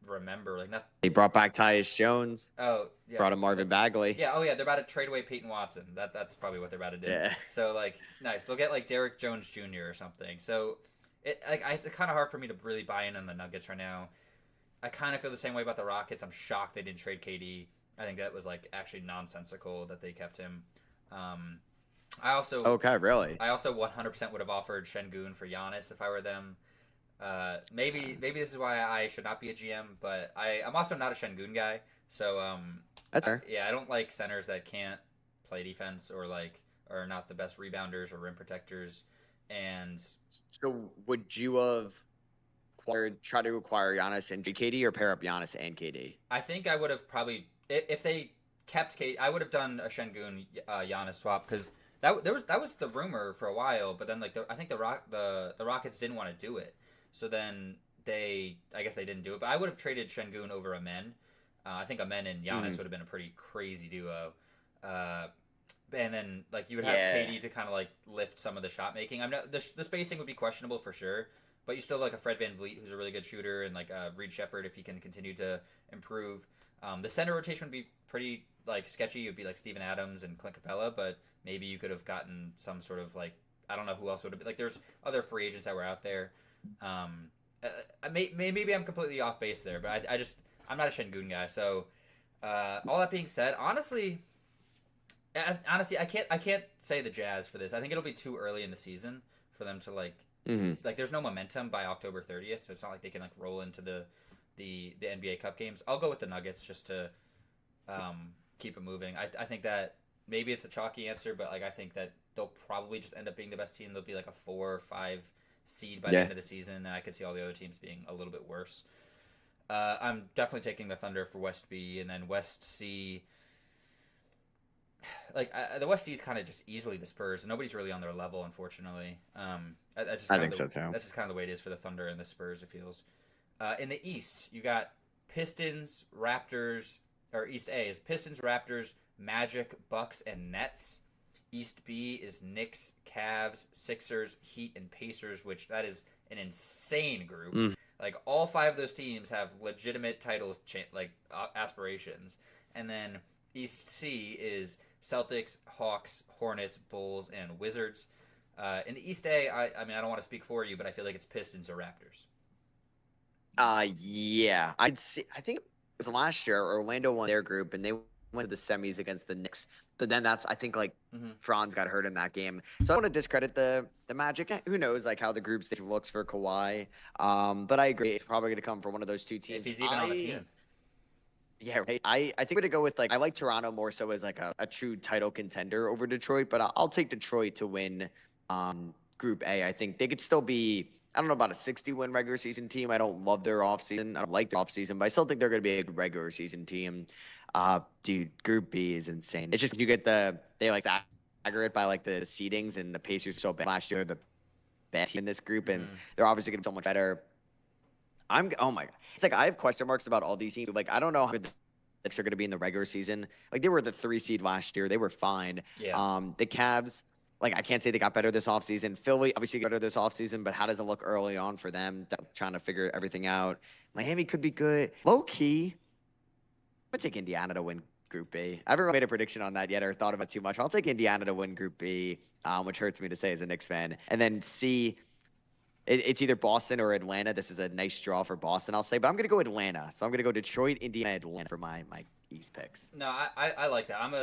remember. Like not. They brought back Tyus Jones, Oh yeah, brought in Marvin that's Bagley. yeah. Oh yeah, they're about to trade away Peyton Watson. That's probably what they're about to do. Yeah. So like, nice. They'll get like Derrick Jones Jr. or something. So it's kind of hard for me to really buy in on the Nuggets right now. I kind of feel the same way about the Rockets. I'm shocked they didn't trade KD. I think that was like actually nonsensical that they kept him. Um, I also Okay, really? I also 100% would have offered Şengün for Giannis if I were them. Maybe this is why I should not be a GM, but I'm also not a Şengün guy. So That's fair. yeah, I don't like centers that can't play defense or like are not the best rebounders or rim protectors. And So would you have try to acquire Giannis and KD or pair up Giannis and KD? I think I would have probably if they kept Kate, I would have done a Şengün Giannis swap because that was the rumor for a while, but then like I think the Rockets didn't want to do it, so then I guess they didn't do it. But I would have traded Şengün over Amen. I think Amen and Giannis would have been a pretty crazy duo. Uh, and then like you would have Yeah. KD to kind of like lift some of the shot making. I'm not the spacing would be questionable for sure, but you still have like a Fred VanVleet who's a really good shooter and like Reed Shepard if he can continue to improve. The center rotation would be pretty like sketchy. It would be like Steven Adams and Clint Capella, but maybe you could have gotten some sort of like I don't know who else would have been like. There's other free agents that were out there. Maybe I'm completely off base there, but I'm not a Şengün guy. So all that being said, honestly, I can't say the Jazz for this. I think it'll be too early in the season for them to Hmm. like. There's no momentum by October 30th, so it's not like they can like roll into the NBA Cup games. I'll go with the Nuggets just to keep it moving. I think that maybe it's a chalky answer, but like I think that they'll probably just end up being the best team. They'll be like a 4 or 5 seed by the Yeah. end of the season, and I could see all the other teams being a little bit worse. I'm definitely taking the Thunder for West B, and then West C. Like the West C is kind of just easily the Spurs. Nobody's really on their level, unfortunately. That's just I kind think of so too. that's just kind of the way it is for the Thunder and the Spurs. It feels. In the East, you got Pistons, Raptors, or East A is Pistons, Raptors, Magic, Bucks, and Nets. East B is Knicks, Cavs, Sixers, Heat, and Pacers, which that is an insane group. Mm. Like all 5 of those teams have legitimate title aspirations, and then East C is Celtics, Hawks, Hornets, Bulls, and Wizards. In the East A, I mean I don't want to speak for you, but I feel like it's Pistons or Raptors. Yeah. I think it was last year Orlando won their group and they went to the semis against the Knicks. But then that's I think like Mm-hmm. Franz got hurt in that game. So I want to discredit the Magic. Who knows like how the group stage looks for Kawhi. But I agree it's probably gonna come from one of those two If teams. he's even on the team. Yeah, right. I think we're gonna go with like I like Toronto more so as like a true title contender over Detroit, but I'll take Detroit to win Group A. I think they could still be. I don't know about a 60-win regular season team. I don't love their offseason. I don't like their offseason, but I still think they're going to be a good regular season team. Dude, Group B is insane. It's just they like stagger it by like the seedings, and the Pacers so bad last year. The best team in this group, and they're obviously going to be so much better. Oh my god, it's like I have question marks about all these teams. Like I don't know how good the Knicks are going to be in the regular season. Like they were the 3 seed last year. They were fine. Yeah. The Cavs. Like, I can't say they got better this offseason. Philly obviously got better this offseason, but how does it look early on for them trying to figure everything out? Miami could be good. Low key, I'm going to take Indiana to win Group B. I haven't really made a prediction on that yet or thought about it too much. I'll take Indiana to win Group B, which hurts me to say as a Knicks fan. And then C, it's either Boston or Atlanta. This is a nice draw for Boston, I'll say. But I'm going to go Atlanta. So I'm going to go Detroit, Indiana, Atlanta for my East picks. No, I like that. I'm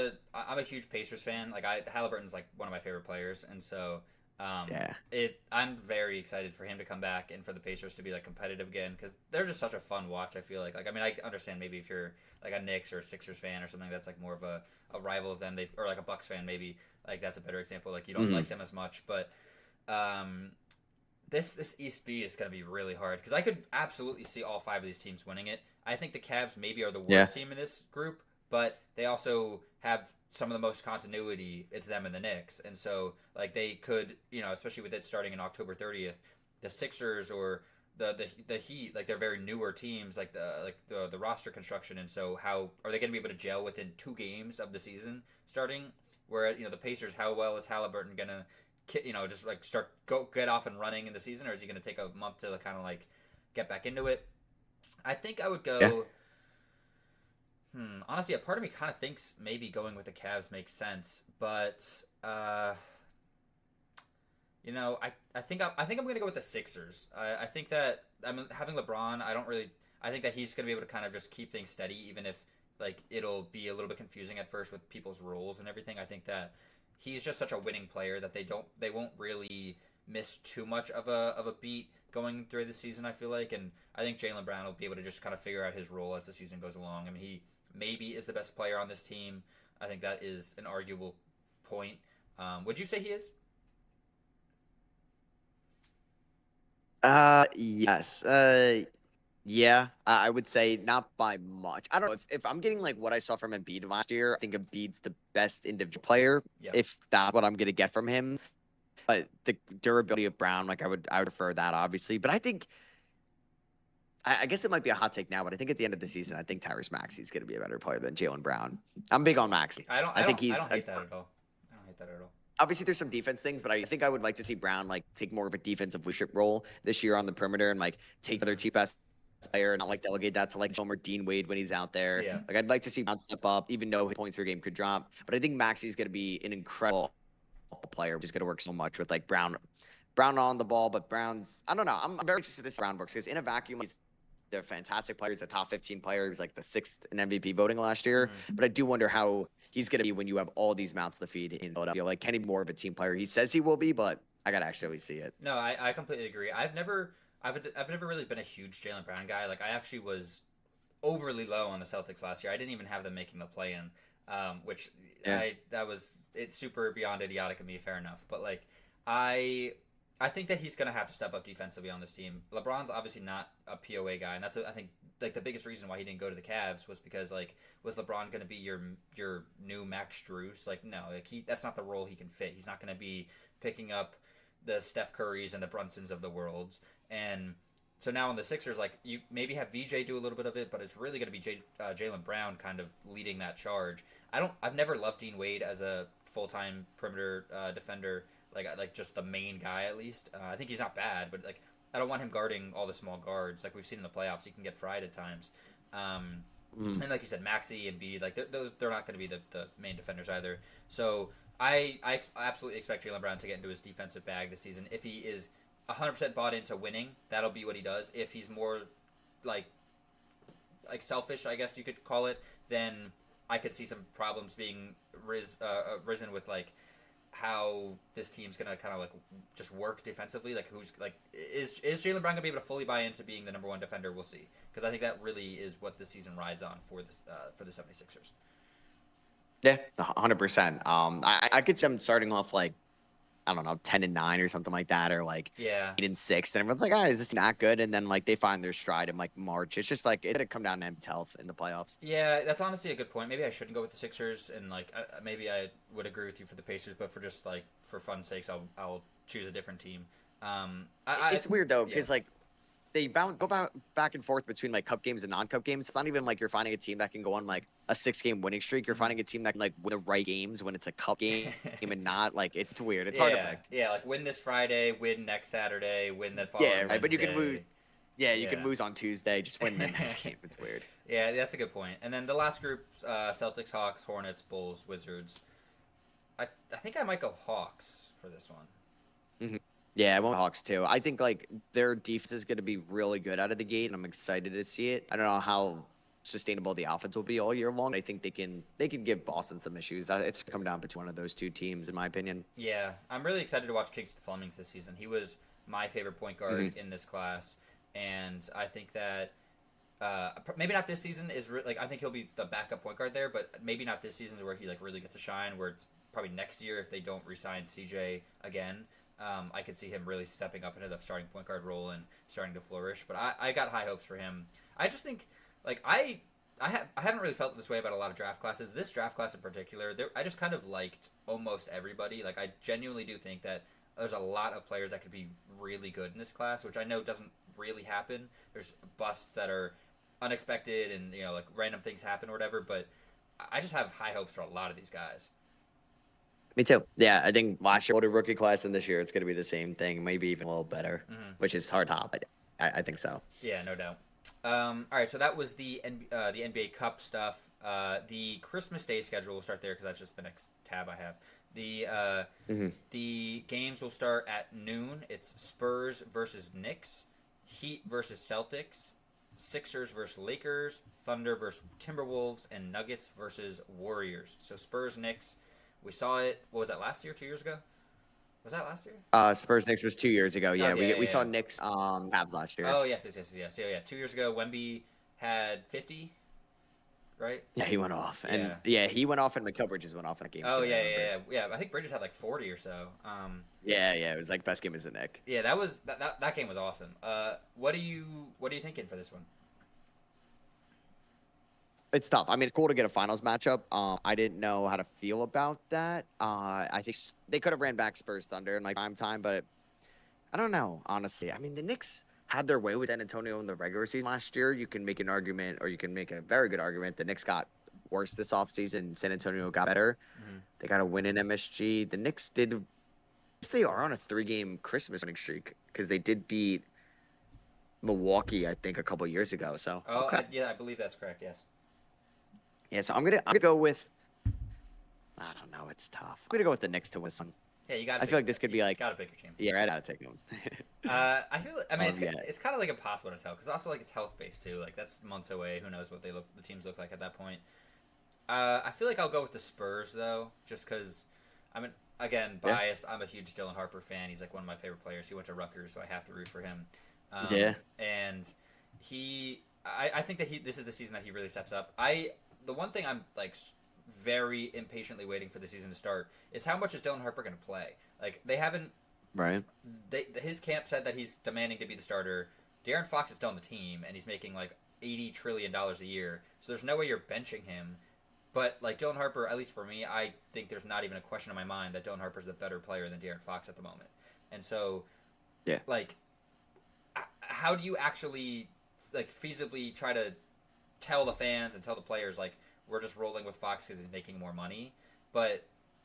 a huge Pacers fan. Like Halliburton's like one of my favorite players, and so I'm very excited for him to come back and for the Pacers to be like competitive again because they're just such a fun watch. I feel like I mean I understand maybe if you're like a Knicks or Sixers fan or something that's like more of a rival of them, or like a Bucks fan maybe, like that's a better example. Like you don't like them as much, but this East B is going to be really hard because I could absolutely see all 5 of these teams winning it. I think the Cavs maybe are the worst team in this group, but they also have some of the most continuity. It's them and the Knicks, and so like they could, especially with it starting in October 30th, the Sixers or the Heat, like they're very newer teams, like the roster construction, and so how are they going to be able to gel within 2 games of the season starting? Where the Pacers, how well is Halliburton going to just like get off and running in the season, or is he going to take a month to kind of like get back into it? I think I would go. Yeah. Honestly, a part of me kind of thinks maybe going with the Cavs makes sense, but I think I'm going to go with the Sixers. I think that having LeBron, I think that he's going to be able to kind of just keep things steady, even if like it'll be a little bit confusing at first with people's roles and everything. I think that he's just such a winning player that they won't really miss too much of a beat going through the season, I feel like, and I think Jaylen Brown will be able to just kind of figure out his role as the season goes along. I mean, he maybe is the best player on this team. I think that is an arguable point. Would you say he is? Yes. Yeah, I would say not by much. I don't know if I'm getting like what I saw from Embiid last year. I think Embiid's the best individual player, if that's what I'm going to get from him. But the durability of Brown, like I would prefer that, obviously. But I think, I guess it might be a hot take now, but I think at the end of the season, I think Tyrese Maxey's going to be a better player than Jaylen Brown. I'm big on Maxey. I don't hate that at all. I don't hate that at all. Obviously, there's some defense things, but I think I would like to see Brown like take more of a defensive leadership role this year on the perimeter and like take other team best player and not like delegate that to like Joel or Dean Wade when he's out there. Yeah. Like I'd like to see Brown step up, even though his points per game could drop. But I think Maxey's going to be an incredible player, which is going to work so much with like Brown on the ball. But Brown's, I don't know. I'm very interested to see Brown works because in a vacuum, he's a fantastic player. He's a top 15 player. He was like the 6th in MVP voting last year. But I do wonder how he's going to be when you have all these mouths to feed in Philadelphia. Like, can he be more of a team player? He says he will be, but I got to actually see it. No, I completely agree. I've never really been a huge Jaylen Brown guy. Like, I actually was overly low on the Celtics last year. I didn't even have them making the play-in, which it's super beyond idiotic of me. Fair enough, but like I think that he's going to have to step up defensively on this team. LeBron's obviously not a POA guy, and that's I think like the biggest reason why he didn't go to the Cavs was because like was LeBron going to be your new Max Strus? Like no, like that's not the role he can fit. He's not going to be picking up the Steph Currys and the Brunsons of the world. And so now in the Sixers, like you maybe have VJ do a little bit of it, but it's really going to be Jaylen Brown kind of leading that charge. I've never loved Dean Wade as a full-time perimeter defender. Like just the main guy at least. I think he's not bad, but like I don't want him guarding all the small guards. Like we've seen in the playoffs, he can get fried at times. And like you said, Maxey and Bede, like they're not going to be the main defenders either. So I absolutely expect Jaylen Brown to get into his defensive bag this season. If he is 100% bought into winning, that'll be what he does. If he's more like selfish, I guess you could call it, then I could see some problems being risen with like how this team's gonna kind of like just work defensively. Like who's like is Jaylen Brown gonna be able to fully buy into being the number one defender? We'll see, because I think that really is what this season rides on for the 76ers. Yeah, 100%. I could see him starting off like I don't know, 10-9 or something like that, or like Yeah. 8-6, and everyone's like, "Ah, is this not good?" And then like they find their stride in like March. It's just like it'd come down to Embiid's health in the playoffs. Yeah, that's honestly a good point. Maybe I shouldn't go with the Sixers, and like maybe I would agree with you for the Pacers, but for just like for fun's sakes, I'll choose a different team. It's weird though, Yeah. because like they back and forth between like cup games and non-cup games. It's not even like you're finding a team that can go on like a 6-game winning streak. You're finding a team that can like win the right games when it's a cup game and not like it's weird. It's hard to predict. Yeah, like win this Friday, win next Saturday, win the following Yeah, right. Wednesday. But you can lose. Yeah, you Yeah. can lose on Tuesday. Just win the next game. It's weird. Yeah, that's a good point. And then the last group: Celtics, Hawks, Hornets, Bulls, Wizards. I think I might go Hawks for this one. Hmm. Yeah, I want Hawks too. I think like their defense is going to be really good out of the gate, and I'm excited to see it. I don't know how sustainable the offense will be all year long. I think they can give Boston some issues. It's come down between one of those two teams, in my opinion. Yeah, I'm really excited to watch Kingston Flemings this season. He was my favorite point guard in this class, and I think that maybe not this season I think he'll be the backup point guard there, but maybe not this season is where he like really gets a shine. Where it's probably next year if they don't re-sign CJ again. I could see him really stepping up into the starting point guard role and starting to flourish. But I got high hopes for him. I just think, like, I haven't really felt this way about a lot of draft classes. This draft class in particular, I just kind of liked almost everybody. Like, I genuinely do think that there's a lot of players that could be really good in this class, which I know doesn't really happen. There's busts that are unexpected and, you know, like, random things happen or whatever. But I just have high hopes for a lot of these guys. Me too. Yeah, I think last year, older rookie class, and this year it's going to be the same thing, maybe even a little better, which is hard to top. But I think so. Yeah, no doubt. All right, so that was the NBA Cup stuff. The Christmas Day schedule will start there because that's just the next tab I have. The games will start at noon. It's Spurs versus Knicks, Heat versus Celtics, Sixers versus Lakers, Thunder versus Timberwolves, and Nuggets versus Warriors. So Spurs Knicks. We saw it. What was that, last year? 2 years ago? Was that last year? Spurs Knicks was 2 years ago. Yeah, Okay, we saw Knicks Cavs last year. Oh, yes. So, yeah, 2 years ago, Wemby had 50, right? Yeah, he went off. And he went off, and Mikal Bridges went off in that game Oh, too. yeah. I think Bridges had like 40 or so. Yeah, it was like best game as a Knick. Yeah, that game was awesome. What are you thinking for this one? It's tough. I mean, it's cool to get a finals matchup. I didn't know how to feel about that. I think they could have ran back Spurs Thunder in like prime time, but I don't know, honestly. I mean, the Knicks had their way with San Antonio in the regular season last year. You can make an argument, or you can make a very good argument. The Knicks got worse this offseason. San Antonio got better. They got a win in MSG. The Knicks did. They are on a 3-game Christmas winning streak because they did beat Milwaukee, I think, a couple years ago. So okay. I believe that's correct. Yes. Yeah, so I'm gonna go with. I don't know. It's tough. I'm gonna go with the Knicks to win this one. Yeah, you got. I feel like this could be like. Got to pick your team. Yeah, I gotta take them. I feel. I mean, it's kind of like impossible to tell because also like it's health based too. Like that's months away. Who knows what the teams look like at that point. I feel like I'll go with the Spurs though, just because. I mean, again, biased. I'm a huge Dylan Harper fan. He's like one of my favorite players. He went to Rutgers, so I have to root for him. And I think that this is the season that he really steps up. The one thing I'm like very impatiently waiting for the season to start is how much is Dylan Harper going to play? Like they haven't. Right. His camp said that he's demanding to be the starter. De'Aaron Fox is still on the team, and he's making like $80 trillion a year. So there's no way you're benching him. But like Dylan Harper, at least for me, I think there's not even a question in my mind that Dylan Harper's the better player than De'Aaron Fox at the moment. And so, like, how do you actually like feasibly try to tell the fans and tell the players like we're just rolling with Fox because he's making more money, but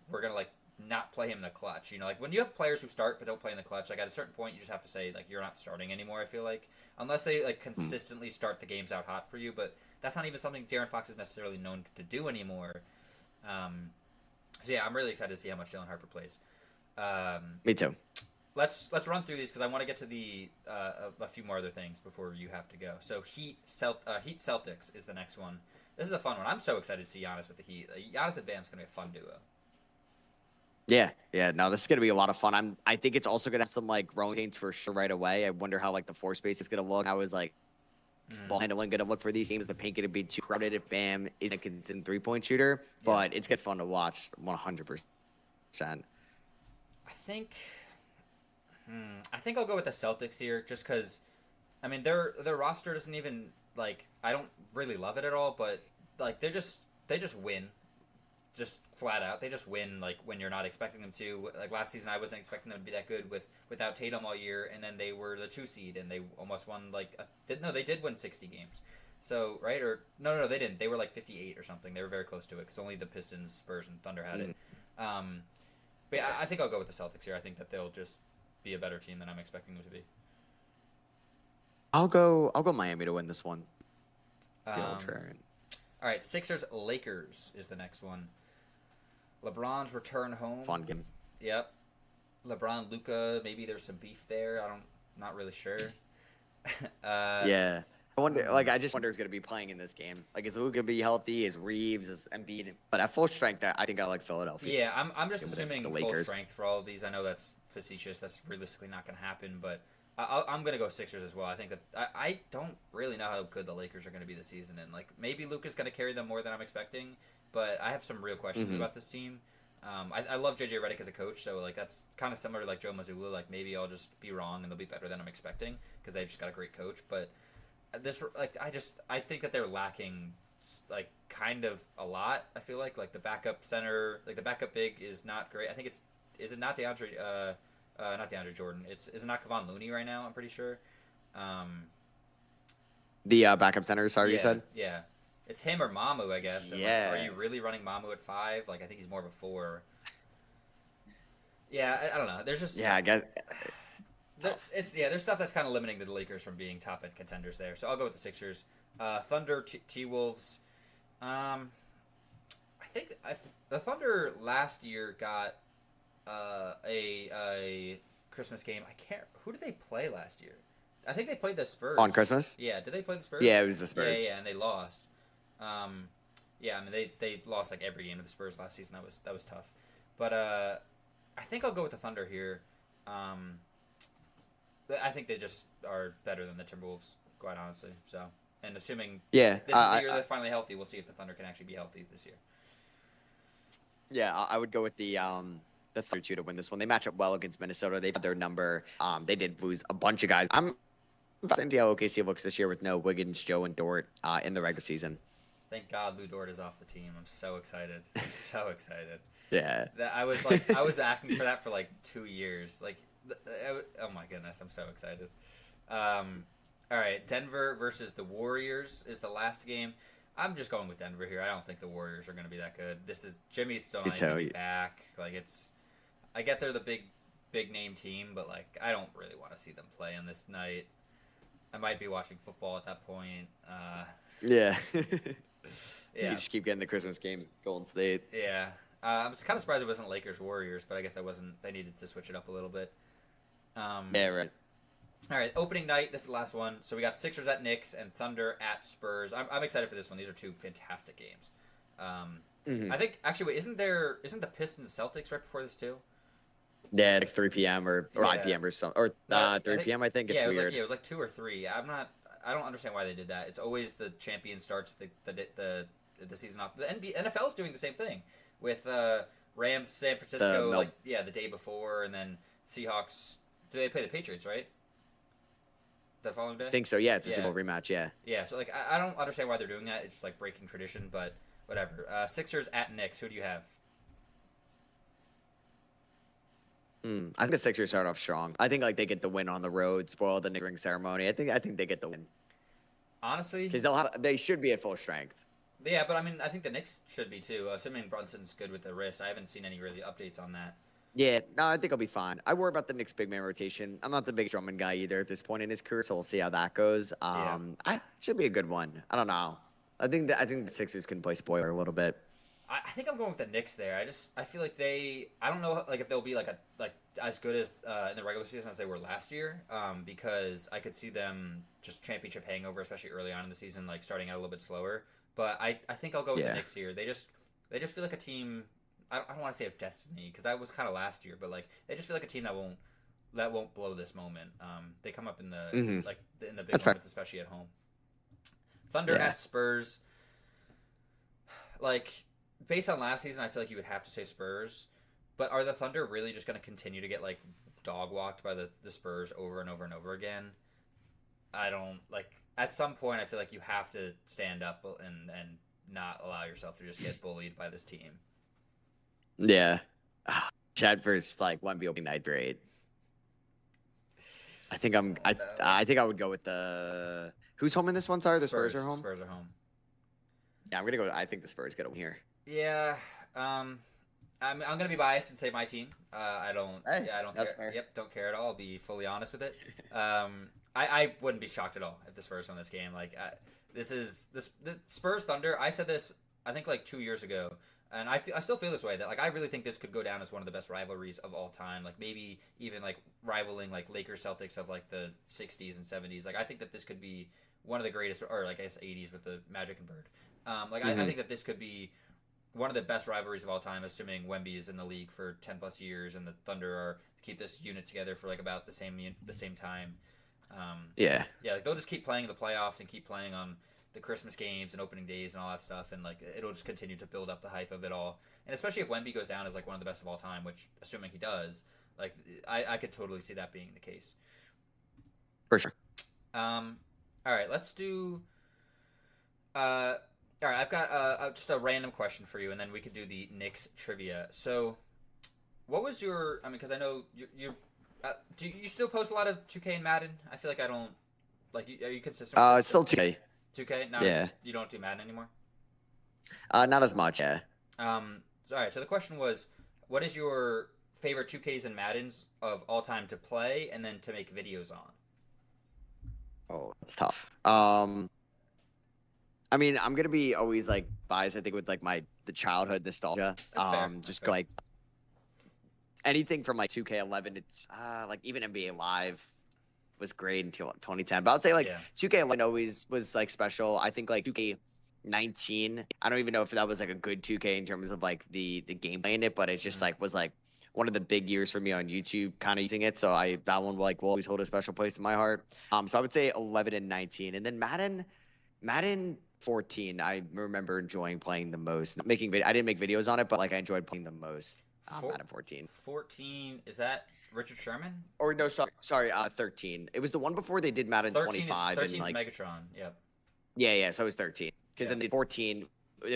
we're gonna like not play him in the clutch? You know, like when you have players who start but don't play in the clutch, like at a certain point you just have to say like you're not starting anymore. I feel like unless they like consistently start the games out hot for you, but that's not even something De'Aaron Fox is necessarily known to do anymore. So yeah, I'm really excited to see how much Dylan Harper plays. Me too. Let's run through these because I want to get to the a few more other things before you have to go. So Heat Celtics is the next one. This is a fun one. I'm so excited to see Giannis with the Heat. Giannis and Bam's gonna be a fun duo. Yeah. No, this is gonna be a lot of fun. I think it's also gonna have some like growing pains for sure right away. I wonder how like the floor space is gonna look. I was like, ball handling gonna look for these teams. The paint gonna be too crowded if Bam isn't a consistent 3-point shooter. But it's good fun to watch 100%. I think I'll go with the Celtics here, just because. I mean, their roster doesn't even like. I don't really love it at all, but like they just win, just flat out. They just win like when you're not expecting them to. Like last season, I wasn't expecting them to be that good without Tatum all year, and then they were the 2 seed, and they almost won like. They did win 60 games. So right or no, they didn't. They were like 58 or something. They were very close to it because only the Pistons, Spurs, and Thunder had it. But yeah, I think I'll go with the Celtics here. I think that they'll just be a better team than I'm expecting them to be. I'll go Miami to win this one. All right, Sixers Lakers is the next one. LeBron's return home. Fun game. Yep. LeBron, Luka. Maybe there's some beef there. Not really sure. Yeah. I just wonder who's going to be playing in this game. Like, is Luka going to be healthy? Is Reeves? Is Embiid? But at full strength, I think I like Philadelphia. Yeah, I'm just assuming the full Lakers. strength for all of these. I know that's facetious. That's realistically not going to happen, but I'm going to go Sixers as well. I think that I don't really know how good the Lakers are going to be this season, and like maybe Luka's going to carry them more than I'm expecting, but I have some real questions about this team. I love JJ Redick as a coach, so like that's kind of similar to like Joe Mazzulla. Like maybe I'll just be wrong and they'll be better than I'm expecting because they've just got a great coach. But this I think that they're lacking like kind of a lot. I feel like the backup center, like the backup big is not great. I think is it not DeAndre not DeAndre Jordan. Is it not Kevon Looney right now? I'm pretty sure. The backup center. Sorry, you said. Yeah, it's him or Mamu, I guess. And, yeah. Like, are you really running Mamu at 5? Like I think he's more of a 4. Yeah, I don't know. There's just I guess. There's stuff that's kind of limiting the Lakers from being top end contenders there. So I'll go with the Sixers. Thunder T-Wolves. I think the Thunder last year got a Christmas game. Who did they play last year? I think they played the Spurs. On Christmas? Yeah, did they play the Spurs? Yeah, it was the Spurs. Yeah, and they lost. I mean they lost like every game of the Spurs last season. That was tough. But I think I'll go with the Thunder here. I think they just are better than the Timberwolves, quite honestly. So, and assuming this is the year they're finally healthy, we'll see if the Thunder can actually be healthy this year. Yeah, I would go with the Thunder too to win this one. They match up well against Minnesota. They've had their number. They did lose a bunch of guys. I'm fascinated to see how OKC looks this year with no Wiggins, Joe, and Dort in the regular season. Thank God Lou Dort is off the team. I'm so excited. I'm so excited. Yeah. I was asking for that for like 2 years. Like, oh my goodness, I'm so excited. All right, Denver versus the Warriors is the last game. I'm just going with Denver here. I don't think the Warriors are going to be that good. Jimmy's still not even back. Like I get they're the big name team, but like I don't really want to see them play on this night. I might be watching football at that point. Yeah. Yeah. You just keep getting the Christmas games, Golden State. Yeah. I was kind of surprised it wasn't Lakers Warriors, but I guess they needed to switch it up a little bit. Yeah, right. All right, opening night. This is the last one. So we got Sixers at Knicks and Thunder at Spurs. I'm excited for this one. These are 2 fantastic games. I think actually, isn't the Pistons Celtics right before this too? Yeah, like 3 p.m. or 5 p.m. or something, or 3 p.m. I think it's weird. It was like 2 or 3. I don't understand why they did that. It's always the champion starts the season off. The NFL is doing the same thing with Rams, San Francisco, the day before, and then Seahawks. Do they play the Patriots, right? The following day? I think so, yeah. It's a Super Bowl rematch, yeah. Yeah, so, like, I don't understand why they're doing that. It's just, like, breaking tradition, but whatever. Sixers at Knicks. Who do you have? I think the Sixers start off strong. I think, like, they get the win on the road, spoil the Knicks ring ceremony. I think they get the win. Honestly? Because they should be at full strength. Yeah, but, I mean, I think the Knicks should be, too. Assuming Brunson's good with the wrist. I haven't seen any really updates on that. Yeah, no, I think I'll be fine. I worry about the Knicks' big man rotation. I'm not the big Drummond guy either at this point in his career, so we'll see how that goes. Should be a good one. I don't know. I think the Sixers can play spoiler a little bit. I think I'm going with the Knicks there. I feel like I don't know like if they'll be like as good as in the regular season as they were last year. Because I could see them just championship hangover, especially early on in the season, like starting out a little bit slower. But I think I'll go with the Knicks here. They just feel like a team. I don't want to say of destiny because that was kind of last year, but like they just feel like a team that won't blow this moment. They come up in the in the big moments, especially at home. Thunder at Spurs. Like based on last season, I feel like you would have to say Spurs, But are the Thunder really just going to continue to get like dog walked by the Spurs over and over and over again? I don't like. At some point, I feel like you have to stand up and not allow yourself to just get bullied by this team. Yeah. Chad versus like Wemby opening night great. I think I would go with the who's home in this one. Sorry, the Spurs are home. Spurs are home. Yeah, I'm gonna go. I think the Spurs get a win here. Yeah. I'm gonna be biased and say my team. I don't. Hey, yeah, I don't that's care. fair. Yep, don't care at all. I'll be fully honest with it. I wouldn't be shocked at all if the Spurs won this game. Like the Spurs Thunder. I said this I think like 2 years ago, and I still feel this way. That like I really think this could go down as one of the best rivalries of all time. Like maybe even like rivaling like Lakers Celtics of like the 60s and 70s. Like I think that this could be one of the greatest, or like I guess 80s with the Magic and Bird. I think that this could be one of the best rivalries of all time, assuming Wemby is in the league for 10 plus years and the Thunder are keep this unit together for like about the same time. Yeah. Like they'll just keep playing in the playoffs and keep playing on the Christmas games and opening days and all that stuff, and like it'll just continue to build up the hype of it all. And especially if Wemby goes down as like one of the best of all time, which assuming he does, like I could totally see that being the case. For sure. All right, let's do. All right, I've got just a random question for you, and then we could do the Knicks trivia. So, what was your? I mean, because I know you do you still post a lot of 2K and Madden? I feel like I don't. Like, are you consistent? It's still 2K. 2K? Yeah. You don't do Madden anymore? Not as much. Yeah. All right. So the question was, what is your favorite 2Ks and Maddens of all time to play and then to make videos on? Oh, that's tough. I mean, I'm gonna be always like biased. I think with like the childhood nostalgia. Just go like anything from like 2K11. It's like even NBA Live was great until 2010. But I'd say like 2K11 always was like special. I think like 2K19. I don't even know if that was like a good 2K in terms of like the gameplay in it, but it just like was like one of the big years for me on YouTube, kind of using it. So that one like will always hold a special place in my heart. So I would say 11 and 19, and then Madden 14, I remember enjoying playing the most. I didn't make videos on it, but like I enjoyed playing the most. Madden 14. 14, is that Richard Sherman? Or no, sorry, 13. It was the one before they did Madden 25 13 and like Megatron. Yep. Yeah. So it was 13 because then the 14.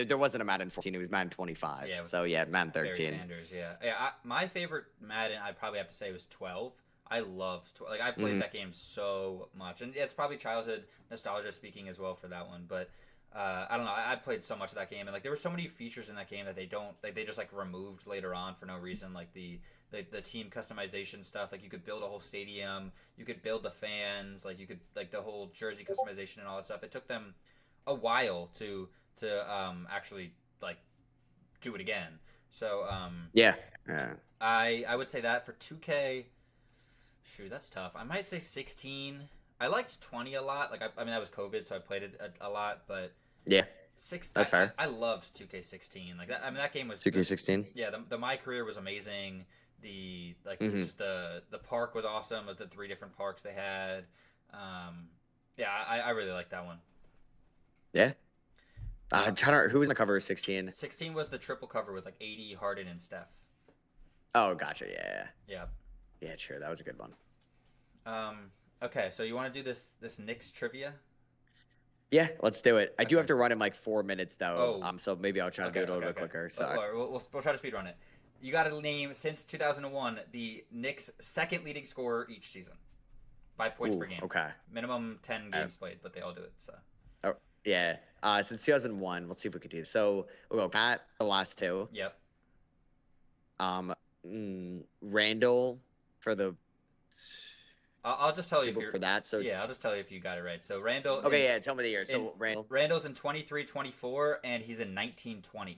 There wasn't a Madden 14. It was Madden 25. Yeah, so yeah, Madden 13. Barry Sanders. Yeah. My favorite Madden, I'd probably have to say, was 12. I loved like I played that game so much, and it's probably childhood nostalgia speaking as well for that one. But I don't know. I played so much of that game, and like there were so many features in that game that they just like removed later on for no reason. Like the team customization stuff. Like you could build a whole stadium, you could build the fans, like you could like the whole jersey customization and all that stuff. It took them a while to actually like do it again. So yeah. I would say that for 2K. Shoot, that's tough. I might say 16. I liked 20 a lot. Like I mean that was COVID, so I played it a lot. But yeah, 6. That's fair. I loved 2K16. Like that. I mean that game was 2K16. Yeah, the My Career was amazing. The just the park was awesome with the 3 different parks they had. I really liked that one. Yeah. I'm trying to. Who was on the cover of 16? 16 was the triple cover with like 80, Harden, and Steph. Oh, gotcha. Yeah. Yeah, sure. That was a good one. Okay, so you want to do this Knicks trivia? Yeah, let's do it. I do have to run in like 4 minutes though. Oh. So maybe I'll try to do it a little bit quicker. So we'll try to speed run it. You got to name since 2001 the Knicks' second leading scorer each season by points per game. Okay. Minimum 10 games played, but they all do it. So. Oh yeah. Since 2001, let's see if we could do this. So we'll go Pat the last 2. Yep. Randall for the. I'll just tell you if you're for that. So yeah, I'll just tell you if you got it right. So Randall. Okay, tell me the year. So Randall's in 23-24, and he's in 19-20.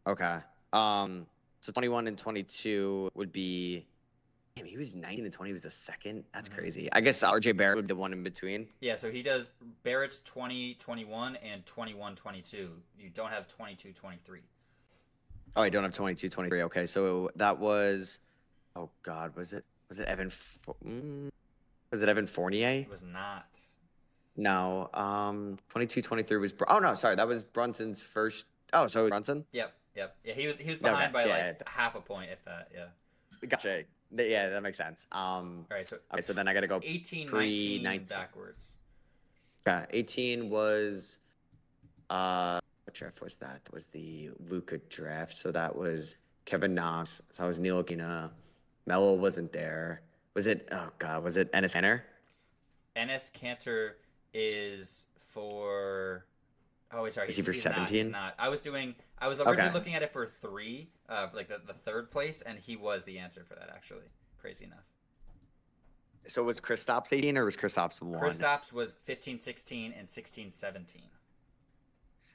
Okay. So 21 and 22 would be. Damn, he was 19 and 20. He was the second. That's crazy. I guess RJ Barrett would be the one in between. Yeah, so he does Barrett's 20-21 and 21-22. You don't have 22-23. Oh, I don't have 22-23. Okay, so that was. Oh God, was it Evan? Was it Evan Fournier? It was not. No. 22-23 was. Oh no, sorry, that was Brunson's first. Oh, so Brunson. Yep. Yep. Yeah, he was Okay. behind by Yeah, like half a point, if that. Yeah. gotcha. Yeah, that makes sense. All right. So Okay, so then I got to go 18, 19 pre-19. backwards. Okay, 18 was what draft was that? That was the Luka draft. So that was Kevin Knox. So I was Neil Aquina. Melo wasn't there. Was it? Oh God, was it Ennis Kanter? Enes Kanter is for. Oh wait, sorry. Is he for He's 17? not. I was originally looking at it for 3, like the third place, and he was the answer for that. Actually, crazy enough. So was Kristaps 18 or was Kristaps 1? Kristaps was 15, 16, and 16, 17.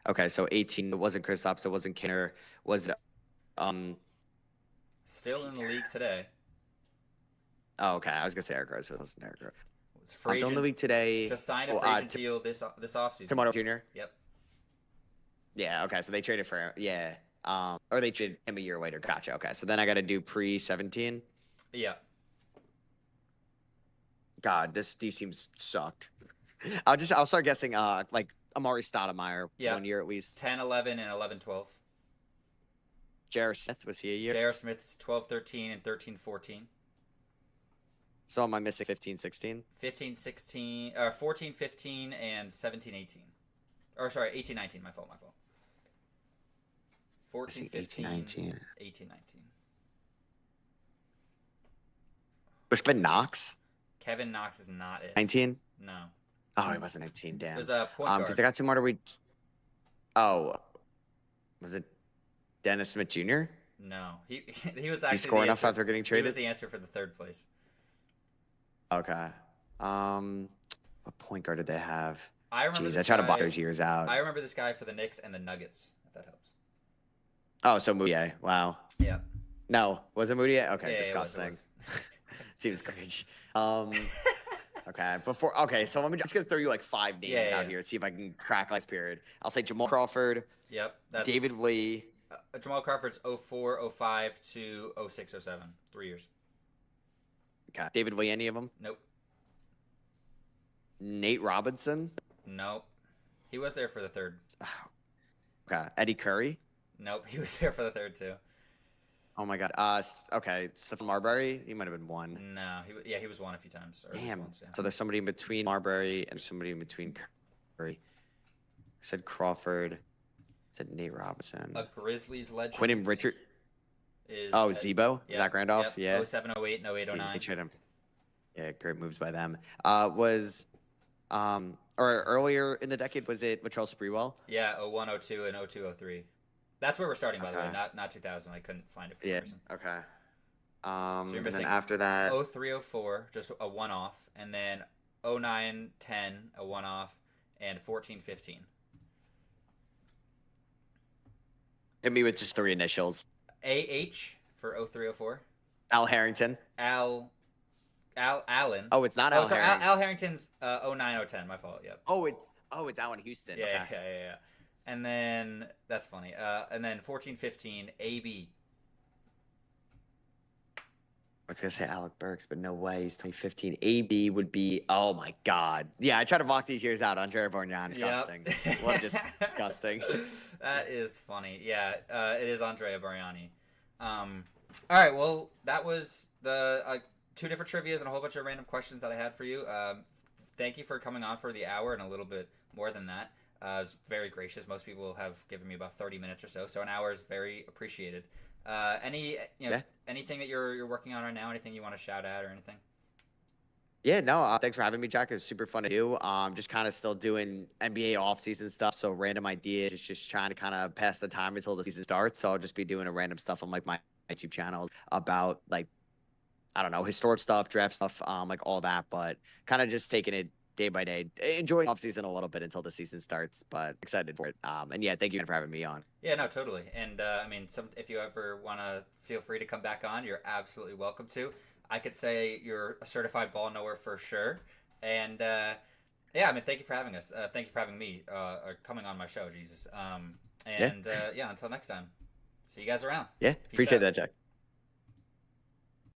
Okay, so 18. It wasn't Kristaps. It wasn't Kanter. Was it? Still in the league today. Oh, okay. I was gonna say Eric Rose. So it wasn't Eric Rose. It's I'm still in the league today. Just signed a free agent deal this offseason. Tomato Jr. Yep. Yeah. Okay. So they traded for or they traded him a year later. Gotcha. Okay. So then I got to do pre-17. Yeah. God, these teams sucked. I'll start guessing. Like Amari Stoudemire, 1 year at least. 10, 11, and 11, 12. J.R. Smith, was he a year? J.R. Smith's 12, 13, and 13, 14. So am I missing 15, 16? 15, 16, 14, 15, and 17, 18. Or sorry, 18, 19. My fault. 14, 15, 18, 19. Was Kevin Knox? Kevin Knox is not it. 19? No. Oh, he wasn't 19. Damn. It was a point guard. Because I got two more to read. Oh, was it Dennis Smith Jr.? No, he was actually. He scored enough after getting traded. He was the answer for the third place. Okay. What point guard did they have? I remember. Jeez, I try to block those years out. I remember this guy for the Knicks and the Nuggets. If that helps. Oh, so Moutier. Wow. Yeah. No, was it Moutier? Okay, yeah, disgusting. It was. Seems cringe. Okay, so I'm just gonna throw you like 5 names out here, see if I can crack last period. I'll say Jamal Crawford. Yep. David Lee. Jamal Crawford's 04, 05 to 06, 07. 3 years. Okay. David Lee, any of them? Nope. Nate Robinson? Nope. He was there for the third. Okay. Eddie Curry? Nope. He was there for the third too. Oh my God. Okay. Stephon Marbury? He might have been one. No. He was one a few times. Damn. Once, yeah. So there's somebody in between Marbury and somebody in between Curry. I said Crawford. I said Nate Robinson. A Grizzlies legend. Quentin Richard. Zebo? Yep, Zach Randolph? Yep. Yeah. 07, 08, and 08, 09. Jeez, they traded him. Yeah, great moves by them. Or earlier in the decade, was it Latrell Sprewell? Yeah, 01, 02, and 02, 03. That's where we're starting, by the way, not 2000. I couldn't find it for some reason. Okay. So you're and missing then after that, 03, 04, just a one-off, and then 09, 10, a one-off, and 14, 15. hit me with just 3 initials. AH for 03, 04. Al Harrington. Allen. Oh, it's not Al sorry, Harrington. Al Harrington's 09, 010. My fault. Yep. Oh, it's Allen Houston. Yeah, Okay. yeah. And then that's funny. And then 14, 15, AB. I was gonna say Alec Burks, but no way. He's 2015. AB would be. Oh my God. Yeah, I try to block these years out. Andrea Bargnon. Disgusting. What just disgusting. That is funny. Yeah, it is Andrea Bargnani. All right. Well, that was the 2 different trivias and a whole bunch of random questions that I had for you. Thank you for coming on for the hour and a little bit more than that. It was very gracious. Most people have given me about 30 minutes or so, so an hour is very appreciated. Anything that you're working on right now? Anything you want to shout out or anything? Yeah, no, thanks for having me, Jack. It was super fun to do. Just kind of still doing NBA offseason stuff, so random ideas, just trying to kind of pass the time until the season starts. So I'll just be doing a random stuff on like my YouTube channels about like, I don't know, historic stuff, draft stuff, like all that, but kind of just taking it day by day, enjoying offseason a little bit until the season starts, but excited for it. And yeah, thank you for having me on. Yeah, no, totally. And if you ever want to feel free to come back on, you're absolutely welcome to. I could say you're a certified ball knower for sure. And thank you for having us. Thank you for having me coming on my show, Jesus. Until next time. See you guys around. Yeah, appreciate that, Jack.